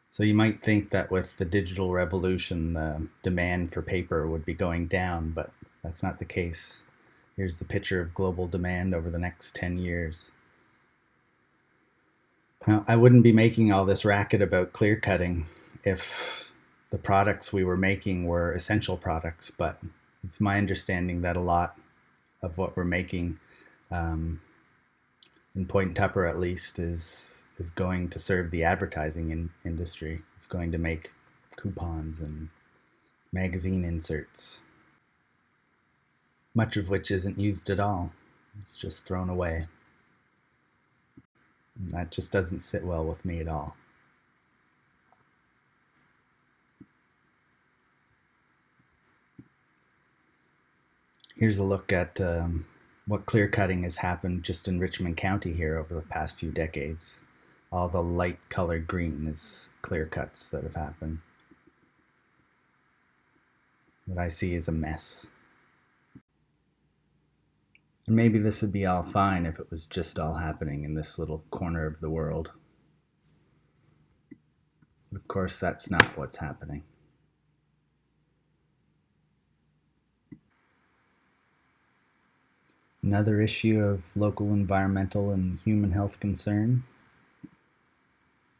So you might think that with the digital revolution, the demand for paper would be going down, but that's not the case. Here's the picture of global demand over the next 10 years. Now, I wouldn't be making all this racket about clear cutting if the products we were making were essential products, but it's my understanding that a lot of what we're making, in Point Tupper at least, is going to serve the advertising industry. It's going to make coupons and magazine inserts, much of which isn't used at all. It's just thrown away. And that just doesn't sit well with me at all. Here's a look at what clear cutting has happened just in Richmond County here over the past few decades. All the light colored green is clear cuts that have happened. What I see is a mess. And maybe this would be all fine if it was just all happening in this little corner of the world. But of course, that's not what's happening. Another issue of local environmental and human health concern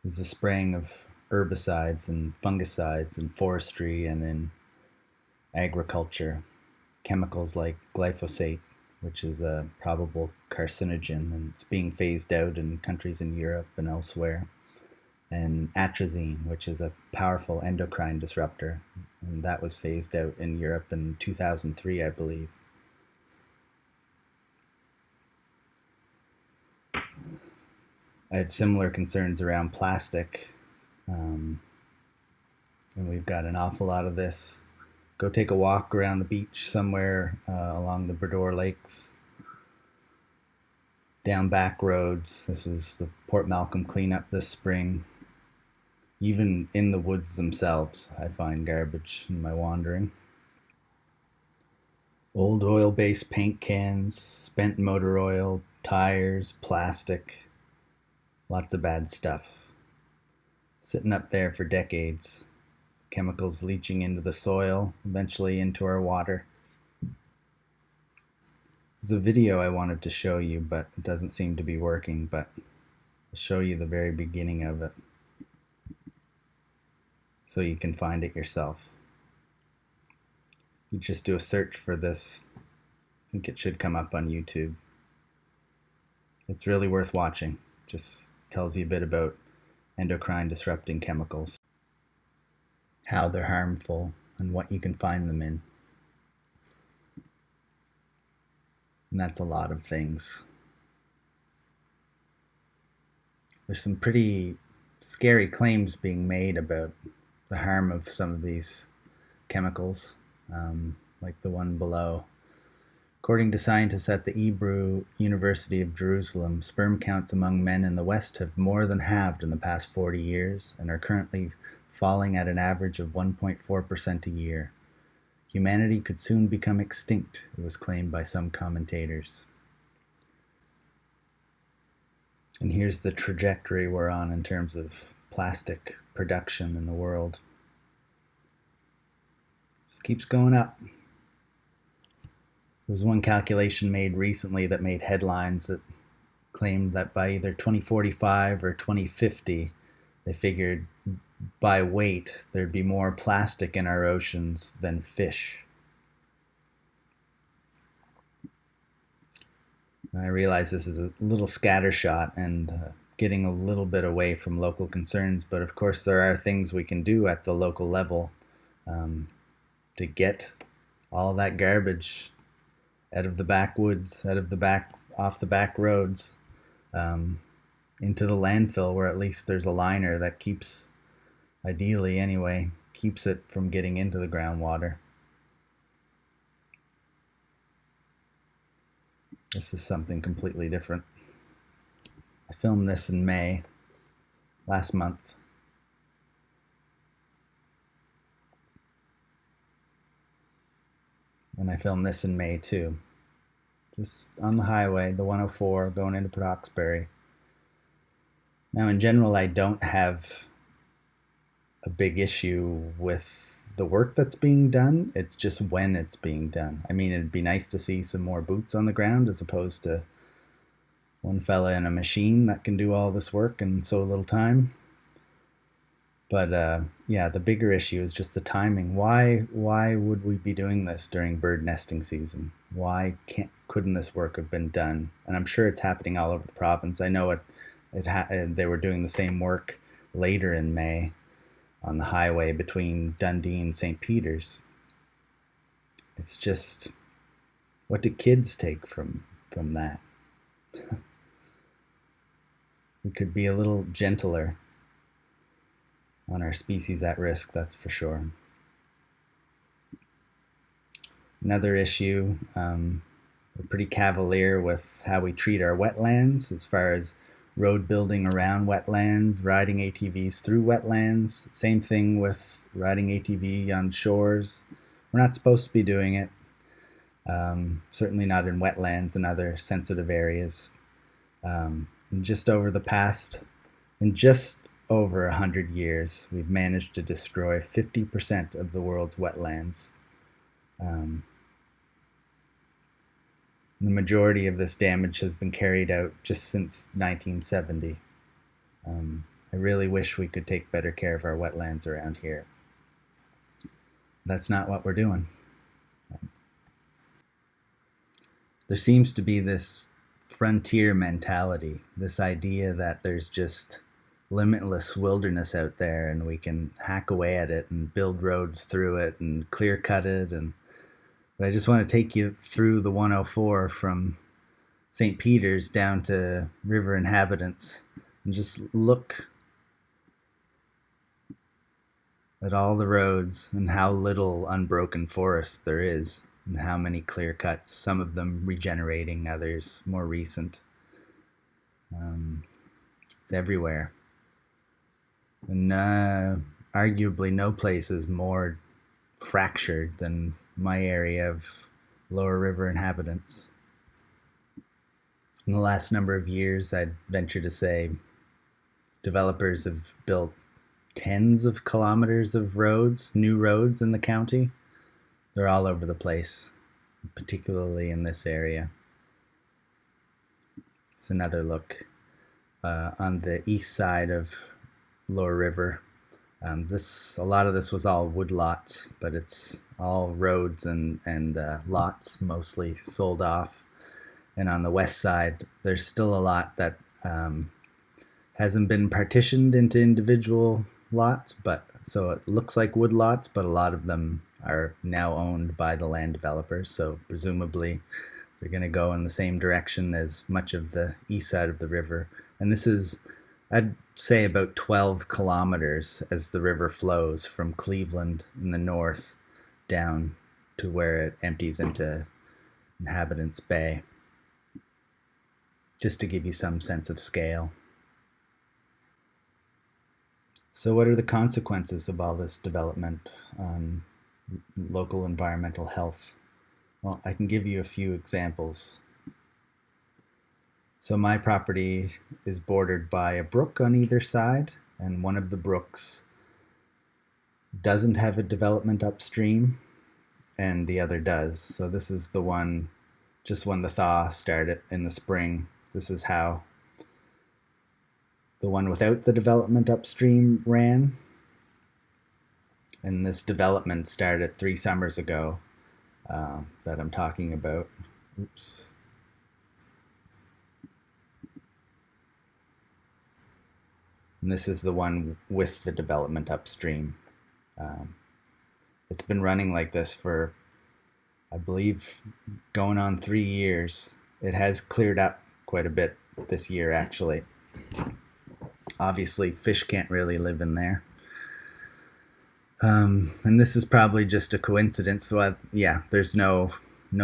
is the spraying of herbicides and fungicides in forestry and in agriculture. Chemicals like glyphosate, which is a probable carcinogen, and it's being phased out in countries in Europe and elsewhere. And atrazine, which is a powerful endocrine disruptor, and that was phased out in Europe in 2003, I believe. I have similar concerns around plastic, and we've got an awful lot of this. Go take a walk around the beach somewhere along the Bredor Lakes, down back roads. This is the Port Malcolm cleanup this spring. Even in the woods themselves, I find garbage in my wandering. Old oil-based paint cans, spent motor oil, tires, plastic, lots of bad stuff. sitting up there for decades, chemicals leaching into the soil, eventually into our water. There's a video I wanted to show you, but it doesn't seem to be working, but I'll show you the very beginning of it so you can find it yourself. You just do a search for this. I think it should come up on YouTube. It's really worth watching. Just tells you a bit about endocrine disrupting chemicals, how they're harmful, and what you can find them in. And that's a lot of things. There's some pretty scary claims being made about the harm of some of these chemicals, like the one below. According to scientists at the Hebrew University of Jerusalem, sperm counts among men in the West have more than halved in the past 40 years and are currently falling at an average of 1.4% a year. Humanity could soon become extinct, it was claimed by some commentators. And here's the trajectory we're on in terms of plastic production in the world. Just keeps going up. There was one calculation made recently that made headlines that claimed that by either 2045 or 2050, they figured by weight there'd be more plastic in our oceans than fish. I realize this is a little scattershot and getting a little bit away from local concerns, but of course there are things we can do at the local level to get all that garbage out of the backwoods, off the back roads, into the landfill, where at least there's a liner that keeps, ideally anyway, keeps it from getting into the groundwater. This is something completely different. I filmed this in May, last month. And I filmed this in May too. Just on the highway, the 104, going into Port Hawkesbury. Now, in general, I don't have a big issue with the work that's being done. It's just when it's being done. I mean, it'd be nice to see some more boots on the ground as opposed to one fella in a machine that can do all this work in so little time. But yeah, the bigger issue is just the timing. Why would we be doing this during bird nesting season? Why couldn't this work have been done? And I'm sure it's happening all over the province. I know they were doing the same work later in May on the highway between Dundee and St. Peter's. It's just, what do kids take from that? We could be a little gentler on our species at risk, that's for sure. Another issue, we're pretty cavalier with how we treat our wetlands, as far as road building around wetlands, riding ATVs through wetlands. Same thing with riding ATV on shores. We're not supposed to be doing it. Certainly not in wetlands and other sensitive areas. In just over 100 years, we've managed to destroy 50% of the world's wetlands. The majority of this damage has been carried out just since 1970. I really wish we could take better care of our wetlands around here. That's not what we're doing. There seems to be this frontier mentality, this idea that there's just limitless wilderness out there and we can hack away at it and build roads through it and clear cut it. But I just want to take you through the 104 from St. Peter's down to River Inhabitants and just look at all the roads and how little unbroken forest there is and how many clear cuts, some of them regenerating, others more recent. It's everywhere. And arguably no place is more fractured than my area of Lower River Inhabitants. In the last number of years, I'd venture to say developers have built tens of kilometers of roads, new roads in the county. They're all over the place, particularly in this area. It's another look on the east side of Lower River. A lot of this was all wood lots, but it's all roads and lots mostly sold off. And on the west side, there's still a lot that hasn't been partitioned into individual lots, but so it looks like wood lots, but a lot of them are now owned by the land developers. So presumably they're going to go in the same direction as much of the east side of the river. And this is, I'd say, about 12 kilometers as the river flows from Cleveland in the north down to where it empties into Inhabitants Bay, just to give you some sense of scale. So what are the consequences of all this development on local environmental health? Well, I can give you a few examples. So my property is bordered by a brook on either side, and one of the brooks doesn't have a development upstream, and the other does. So this is the one just when the thaw started in the spring. This is how the one without the development upstream ran. And this development started 3 summers ago that I'm talking about. Oops. And this is the one with the development upstream. It's been running like this for, I believe, going on 3 years. It has cleared up quite a bit this year, actually. Obviously, fish can't really live in there. And this is probably just a coincidence. So there's no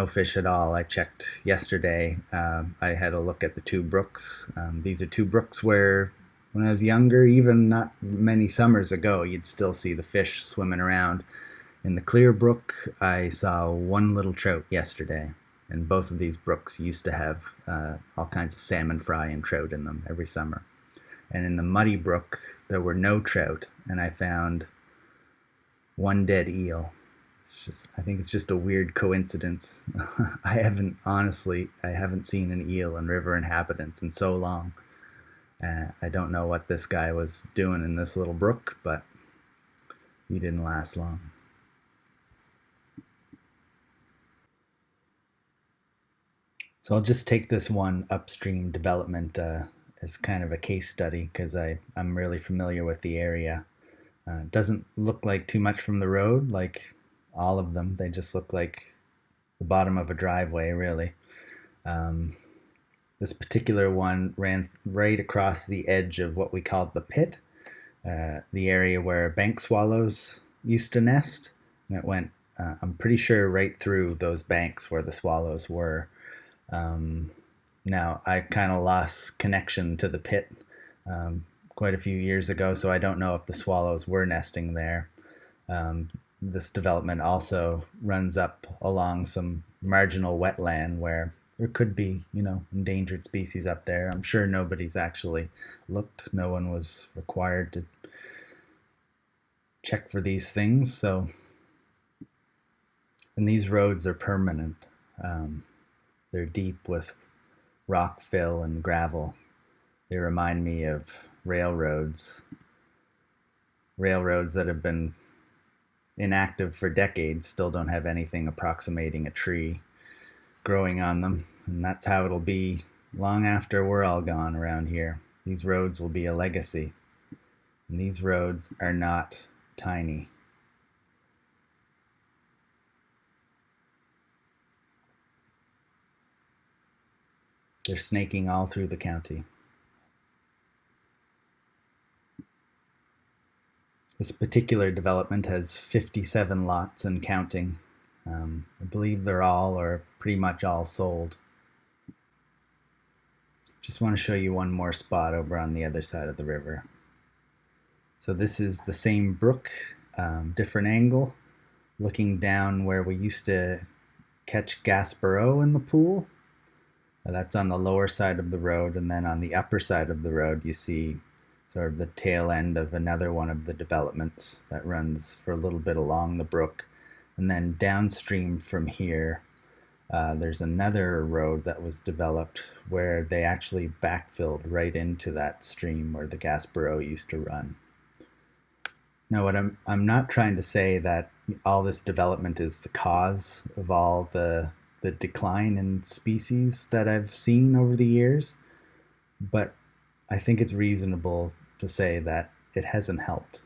fish at all. I checked yesterday. I had a look at the 2 brooks. These are 2 brooks where, when I was younger, even not many summers ago, you'd still see the fish swimming around. In the clear brook, I saw 1 little trout yesterday. And both of these brooks used to have all kinds of salmon fry and trout in them every summer. And in the muddy brook, there were no trout, and I found 1 dead eel. I think it's just a weird coincidence. I haven't seen an eel in River Inhabitants in so long. I don't know what this guy was doing in this little brook, but he didn't last long. So I'll just take this one upstream development as kind of a case study because I'm really familiar with the area. It doesn't look like too much from the road, like all of them. They just look like the bottom of a driveway, really. This particular one ran right across the edge of what we called the pit, the area where bank swallows used to nest. And it went, I'm pretty sure, right through those banks where the swallows were. Now, I kind of lost connection to the pit quite a few years ago, so I don't know if the swallows were nesting there. This development also runs up along some marginal wetland where there could be, endangered species up there. I'm sure nobody's actually looked. No one was required to check for these things. And these roads are permanent. They're deep with rock fill and gravel. They remind me of railroads that have been inactive for decades, still don't have anything approximating a tree growing on them. And that's how it'll be long after we're all gone around here. These roads will be a legacy. And these roads are not tiny. They're snaking all through the county. This particular development has 57 lots and counting. I believe they're all or pretty much all sold. Just want to show you one more spot over on the other side of the river. So this is the same brook, different angle, looking down where we used to catch Gaspereau in the pool. That's on the lower side of the road, and then on the upper side of the road you see sort of the tail end of another one of the developments that runs for a little bit along the brook. And then downstream from here, there's another road that was developed where they actually backfilled right into that stream where the Gaspereau used to run. Now, what I'm not trying to say that all this development is the cause of all the decline in species that I've seen over the years, but I think it's reasonable to say that it hasn't helped.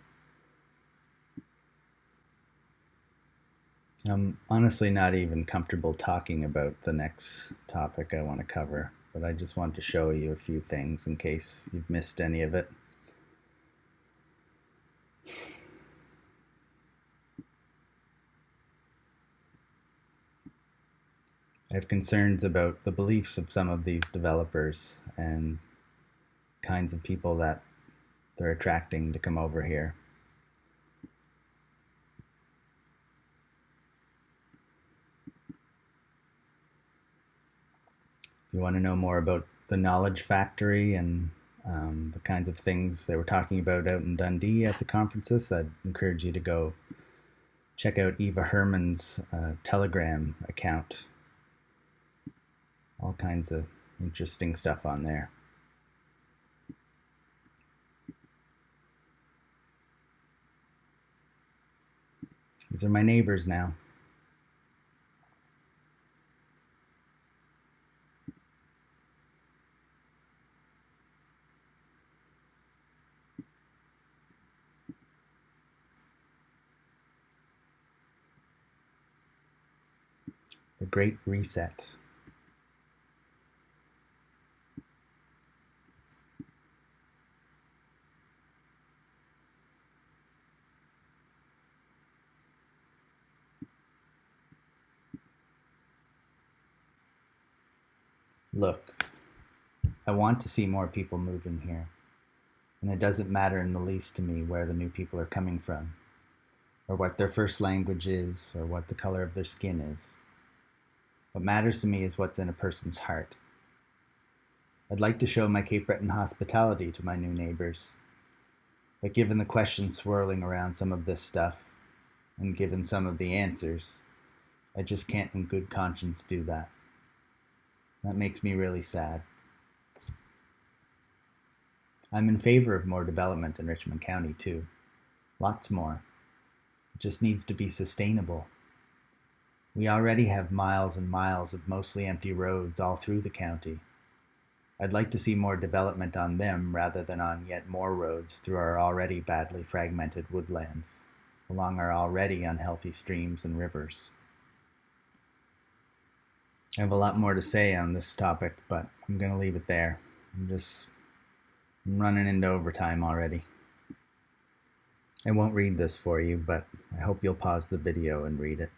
I'm honestly not even comfortable talking about the next topic I want to cover, but I just want to show you a few things in case you've missed any of it. I have concerns about the beliefs of some of these developers and kinds of people that they're attracting to come over here. If you want to know more about the Knowledge Factory and the kinds of things they were talking about out in Dundee at the conferences, I'd encourage you to go check out Eva Herman's Telegram account. All kinds of interesting stuff on there. These are my neighbors now. The Great Reset. Look, I want to see more people moving here, and it doesn't matter in the least to me where the new people are coming from, or what their first language is, or what the color of their skin is. What matters to me is what's in a person's heart. I'd like to show my Cape Breton hospitality to my new neighbors, but given the questions swirling around some of this stuff, and given some of the answers, I just can't in good conscience do that. That makes me really sad. I'm in favor of more development in Richmond County too. Lots more. It just needs to be sustainable. We already have miles and miles of mostly empty roads all through the county. I'd like to see more development on them rather than on yet more roads through our already badly fragmented woodlands, along our already unhealthy streams and rivers. I have a lot more to say on this topic, but I'm going to leave it there. I'm running into overtime already. I won't read this for you, but I hope you'll pause the video and read it.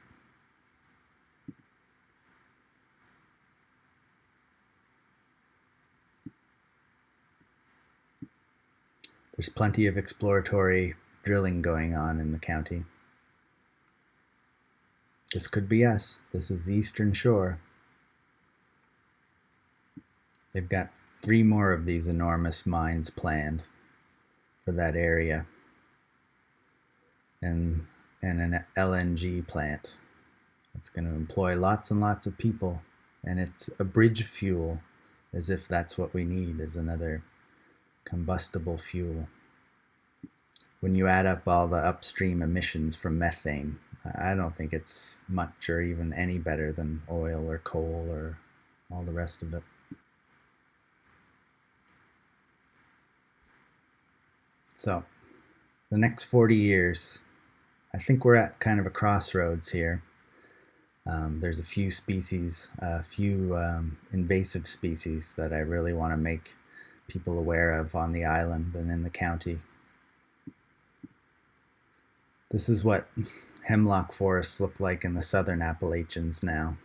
There's plenty of exploratory drilling going on in the county. This could be us. This is the Eastern Shore. They've got 3 more of these enormous mines planned for that area, and an LNG plant. It's going to employ lots and lots of people, and it's a bridge fuel, as if that's what we need, is another combustible fuel. When you add up all the upstream emissions from methane, I don't think it's much or even any better than oil or coal or all the rest of it. So, the next 40 years, I think we're at kind of a crossroads here. There's a few species, a few invasive species that I really want to make people aware of on the island and in the county. This is what hemlock forests look like in the southern Appalachians now,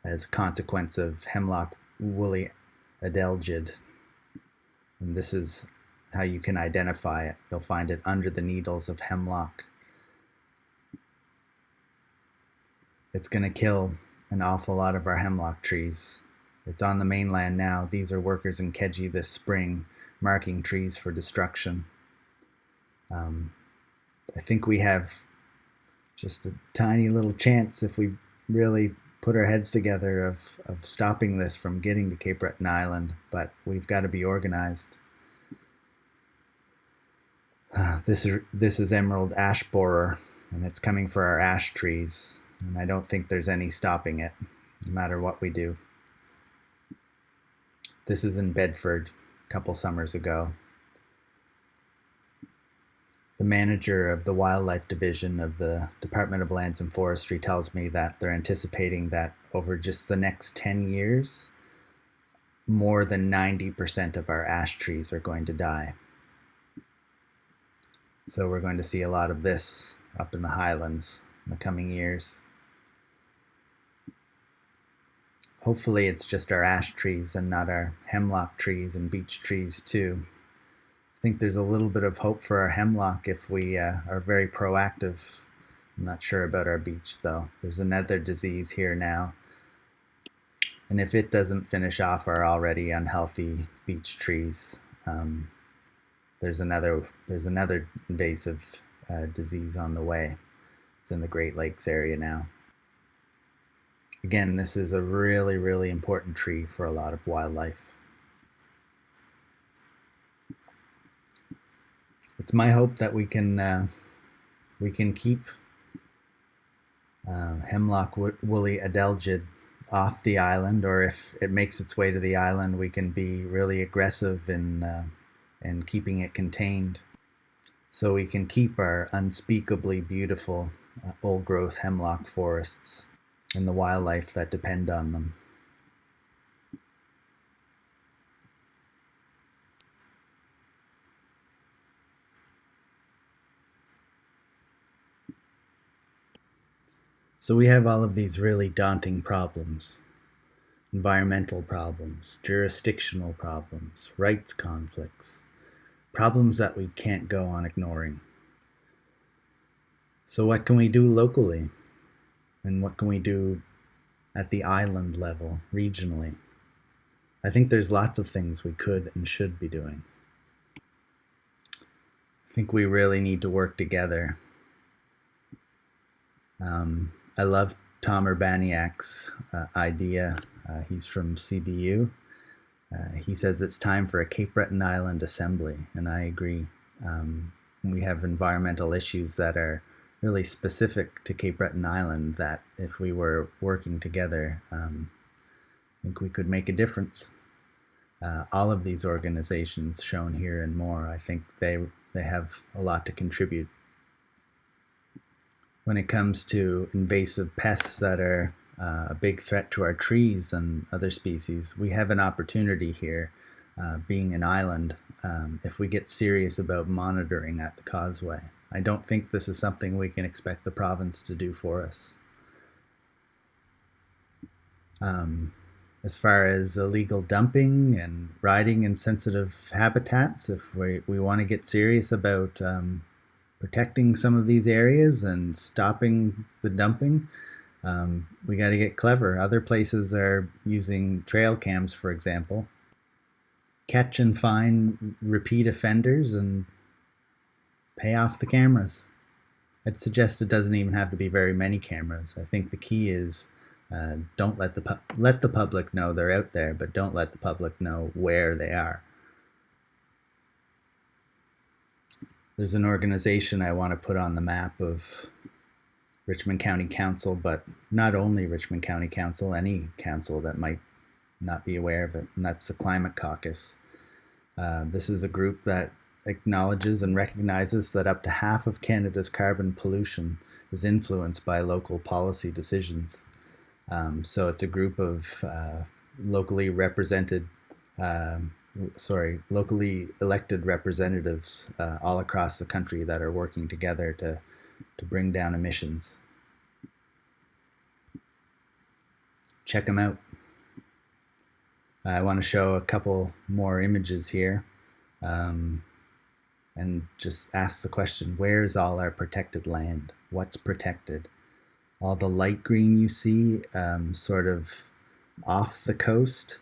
as a consequence of hemlock woolly adelgid. And this is how you can identify it. You'll find it under the needles of hemlock. It's going to kill an awful lot of our hemlock trees. It's on the mainland now. These are workers in Keji this spring marking trees for destruction. I think we have just a tiny little chance, if we really put our heads together, of stopping this from getting to Cape Breton Island, but we've got to be organized. This is emerald ash borer, and it's coming for our ash trees, and I don't think there's any stopping it, no matter what we do. This is in Bedford a couple summers ago. The manager of the wildlife division of the Department of Lands and Forestry tells me that they're anticipating that over just the next 10 years, more than 90% of our ash trees are going to die. So we're going to see a lot of this up in the highlands in the coming years. Hopefully it's just our ash trees and not our hemlock trees and beech trees too. I think there's a little bit of hope for our hemlock if we are very proactive. I'm not sure about our beech though. There's another disease here now. And if it doesn't finish off our already unhealthy beech trees, there's another invasive disease on the way. It's in the Great Lakes area now. Again, this is a really, really important tree for a lot of wildlife. It's my hope that we can keep hemlock woolly adelgid off the island, or if it makes its way to the island, we can be really aggressive in keeping it contained, so we can keep our unspeakably beautiful old-growth hemlock forests and the wildlife that depend on them. So we have all of these really daunting problems: environmental problems, jurisdictional problems, rights conflicts, problems that we can't go on ignoring. So what can we do locally? And what can we do at the island level, regionally? I think there's lots of things we could and should be doing. I think we really need to work together. I love Tom Urbaniak's idea. He's from CBU. He says it's time for a Cape Breton Island Assembly, and I agree. We have environmental issues that are really specific to Cape Breton Island that if we were working together, I think we could make a difference. All of these organizations shown here and more, I think they have a lot to contribute. When it comes to invasive pests that are a big threat to our trees and other species, we have an opportunity here, being an island, if we get serious about monitoring at the causeway. I don't think this is something we can expect the province to do for us. As far as illegal dumping and riding in sensitive habitats, if we want to get serious about protecting some of these areas and stopping the dumping, we got to get clever. Other places are using trail cams, for example. Catch and find repeat offenders and pay off the cameras. I'd suggest it doesn't even have to be very many cameras. I think the key is don't let the public know they're out there, but don't let the public know where they are. There's an organization I want to put on the map of Richmond County Council, but not only Richmond County Council, any council that might not be aware of it, and that's the Climate Caucus. This is a group that acknowledges and recognizes that up to half of Canada's carbon pollution is influenced by local policy decisions. So it's a group of locally elected representatives all across the country that are working together to bring down emissions. Check them out. I want to show a couple more images here, and just ask the question, where's all our protected land? What's protected? All the light green you see sort of off the coast,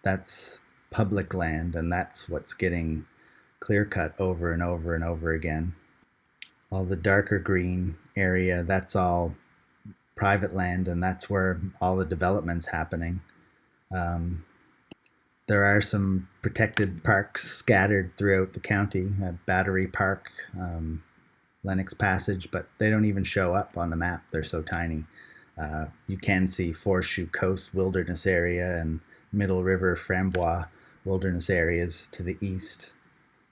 that's public land, and that's what's getting clear cut over and over and over again. All the darker green area, that's all private land, and that's where all the development's happening. There are some protected parks scattered throughout the county, Battery Park, Lennox Passage, but they don't even show up on the map. They're so tiny. You can see Horseshoe Coast Wilderness Area and Middle River Frambois Wilderness Areas to the east.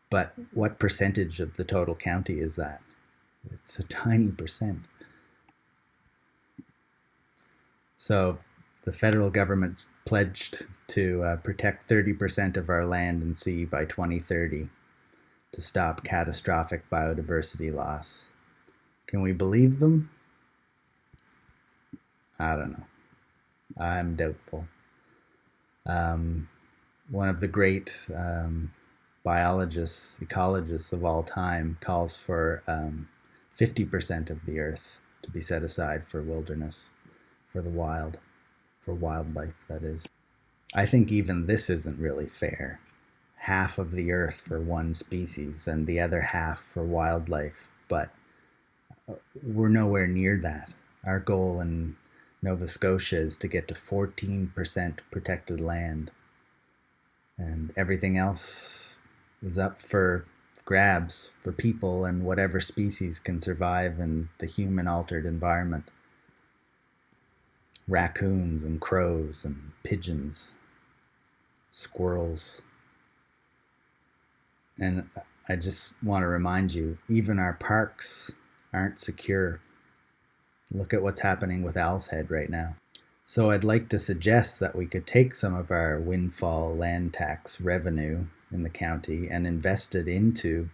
But what percentage of the total county is that? It's a tiny percent. So the federal government's pledged to protect 30% of our land and sea by 2030 to stop catastrophic biodiversity loss. Can we believe them? I don't know. I'm doubtful. One of the great biologists, ecologists of all time calls for 50% of the earth to be set aside for wilderness, for the wild, for wildlife, that is. I think even this isn't really fair. Half of the earth for one species and the other half for wildlife, but we're nowhere near that. Our goal in Nova Scotia is to get to 14% protected land, and everything else is up for grabs for people and whatever species can survive in the human-altered environment. Raccoons and crows and pigeons, squirrels. And I just want to remind you, even our parks aren't secure. Look at what's happening with Owl's Head right now. So I'd like to suggest that we could take some of our windfall land tax revenue in the county and invest it into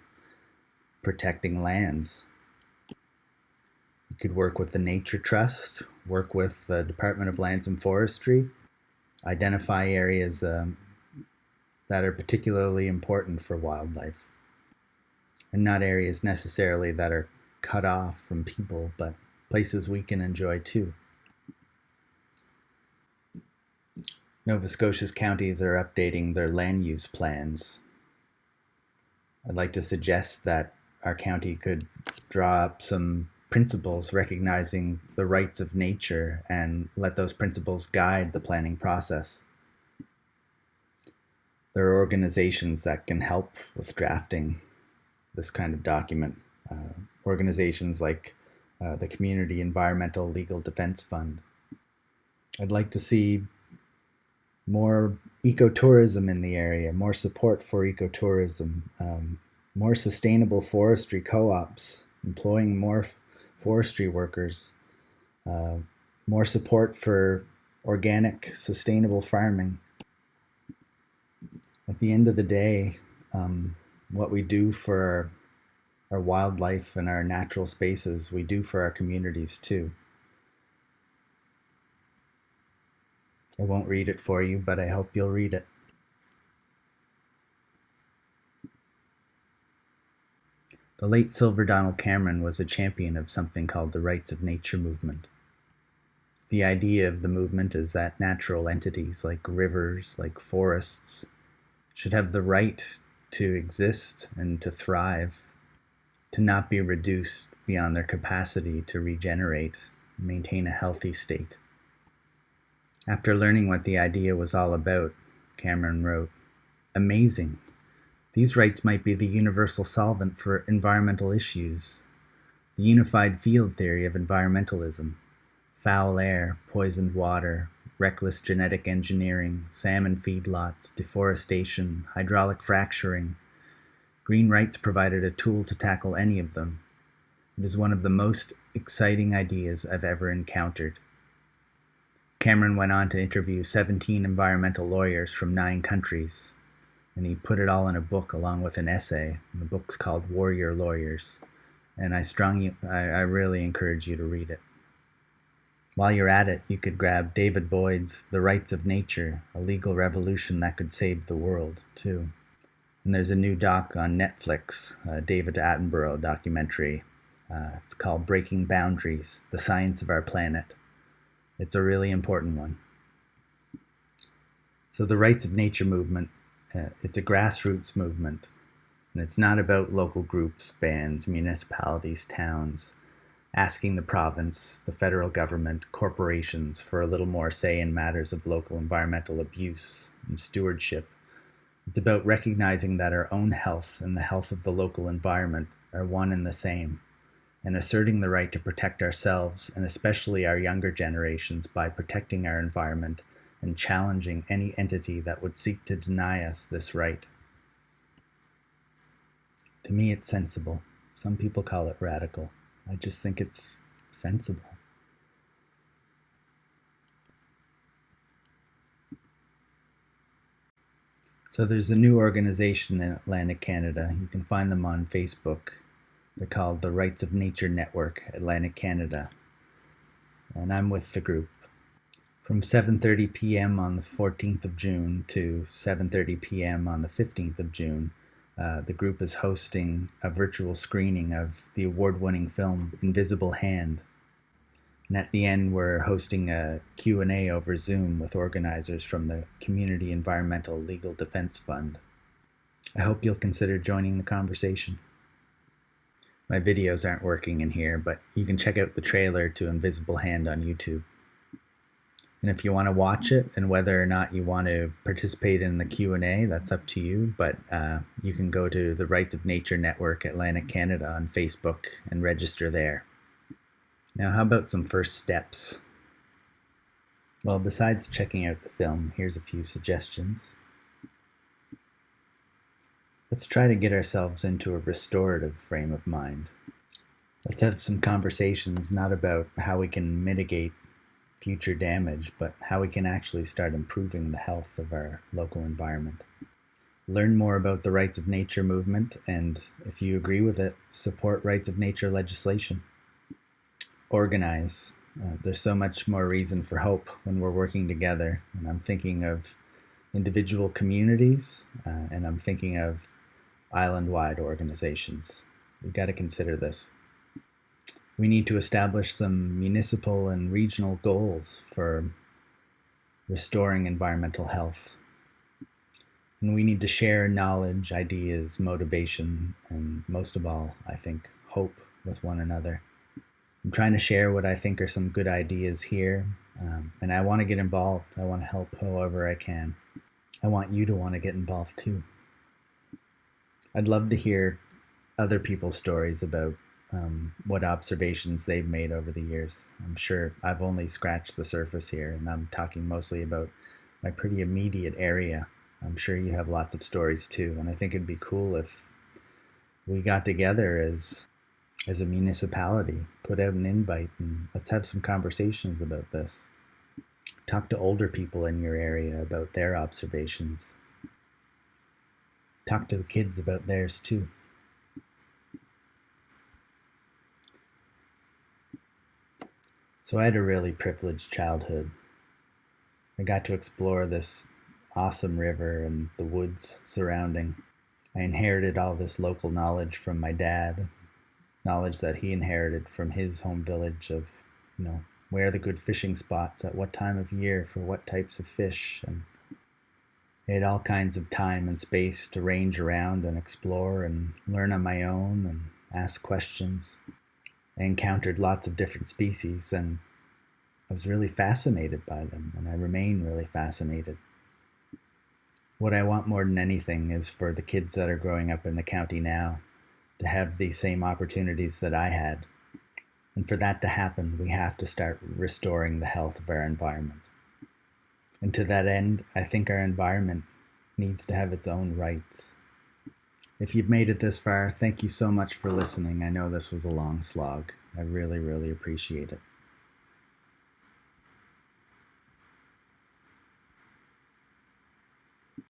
protecting lands. You could work with the Nature Trust, work with the Department of Lands and Forestry, identify areas that are particularly important for wildlife, and not areas necessarily that are cut off from people, but places we can enjoy too. Nova Scotia's counties are updating their land use plans. I'd like to suggest that our county could draw up some principles recognizing the rights of nature and let those principles guide the planning process. There are organizations that can help with drafting this kind of document. Organizations like the Community Environmental Legal Defense Fund. I'd like to see more ecotourism in the area, more support for ecotourism, more sustainable forestry co-ops, employing more forestry workers, more support for organic, sustainable farming. At the end of the day, what we do for our wildlife and our natural spaces, we do for our communities too. I won't read it for you, but I hope you'll read it. The late Sylver Donald Cameron was a champion of something called the Rights of Nature movement. The idea of the movement is that natural entities like rivers, like forests, should have the right to exist and to thrive, to not be reduced beyond their capacity to regenerate and maintain a healthy state. After learning what the idea was all about, Cameron wrote, "Amazing. These rights might be the universal solvent for environmental issues. The unified field theory of environmentalism, foul air, poisoned water, reckless genetic engineering, salmon feedlots, deforestation, hydraulic fracturing. Green rights provided a tool to tackle any of them. It is one of the most exciting ideas I've ever encountered." Cameron went on to interview 17 environmental lawyers from 9 countries, and he put it all in a book along with an essay. And the book's called Warrior Lawyers, and I really encourage you to read it. While you're at it, you could grab David Boyd's The Rights of Nature, a legal revolution that could save the world, too. And there's a new doc on Netflix, a David Attenborough documentary. It's called Breaking Boundaries, The Science of Our Planet. It's a really important one. So the Rights of Nature movement It's a grassroots movement, and it's not about local groups, bands, municipalities, towns, asking the province, the federal government, corporations for a little more say in matters of local environmental abuse and stewardship. It's about recognizing that our own health and the health of the local environment are one and the same, and asserting the right to protect ourselves and especially our younger generations by protecting our environment and challenging any entity that would seek to deny us this right. To me, it's sensible. Some people call it radical. I just think it's sensible. So there's a new organization in Atlantic Canada. You can find them on Facebook. They're called the Rights of Nature Network, Atlantic Canada. And I'm with the group. From 7:30 p.m. on the 14th of June to 7:30 p.m. on the 15th of June, the group is hosting a virtual screening of the award-winning film Invisible Hand. And at the end, we're hosting a Q&A over Zoom with organizers from the Community Environmental Legal Defense Fund. I hope you'll consider joining the conversation. My videos aren't working in here, but you can check out the trailer to Invisible Hand on YouTube. And if you want to watch it and whether or not you want to participate in the Q&A, that's up to you. But you can go to the Rights of Nature Network Atlantic Canada on Facebook and register there. Now, how about some first steps? Well, besides checking out the film, here's a few suggestions. Let's try to get ourselves into a restorative frame of mind. Let's have some conversations not about how we can mitigate future damage, but how we can actually start improving the health of our local environment. Learn more about the Rights of Nature movement, and if you agree with it, support Rights of Nature legislation. Organize. There's so much more reason for hope when we're working together, and I'm thinking of individual communities, and I'm thinking of island-wide organizations. We've got to consider this. We need to establish some municipal and regional goals for restoring environmental health. And we need to share knowledge, ideas, motivation, and most of all, I think, hope with one another. I'm trying to share what I think are some good ideas here, and I want to get involved. I want to help however I can. I want you to want to get involved too. I'd love to hear other people's stories about what observations they've made over the years. I'm sure I've only scratched the surface here, and I'm talking mostly about my pretty immediate area. I'm sure you have lots of stories too, and I think it'd be cool if we got together as a municipality, put out an invite, and let's have some conversations about this. Talk to older people in your area about their observations. Talk to the kids about theirs too. So I had a really privileged childhood. I got to explore this awesome river and the woods surrounding. I inherited all this local knowledge from my dad, knowledge that he inherited from his home village of, where are the good fishing spots, at what time of year, for what types of fish. And I had all kinds of time and space to range around and explore and learn on my own and ask questions. I encountered lots of different species, and I was really fascinated by them, and I remain really fascinated. What I want more than anything is for the kids that are growing up in the county now to have these same opportunities that I had. And for that to happen, we have to start restoring the health of our environment. And to that end, I think our environment needs to have its own rights. If you've made it this far, thank you so much for listening. I know this was a long slog. I really, really appreciate it.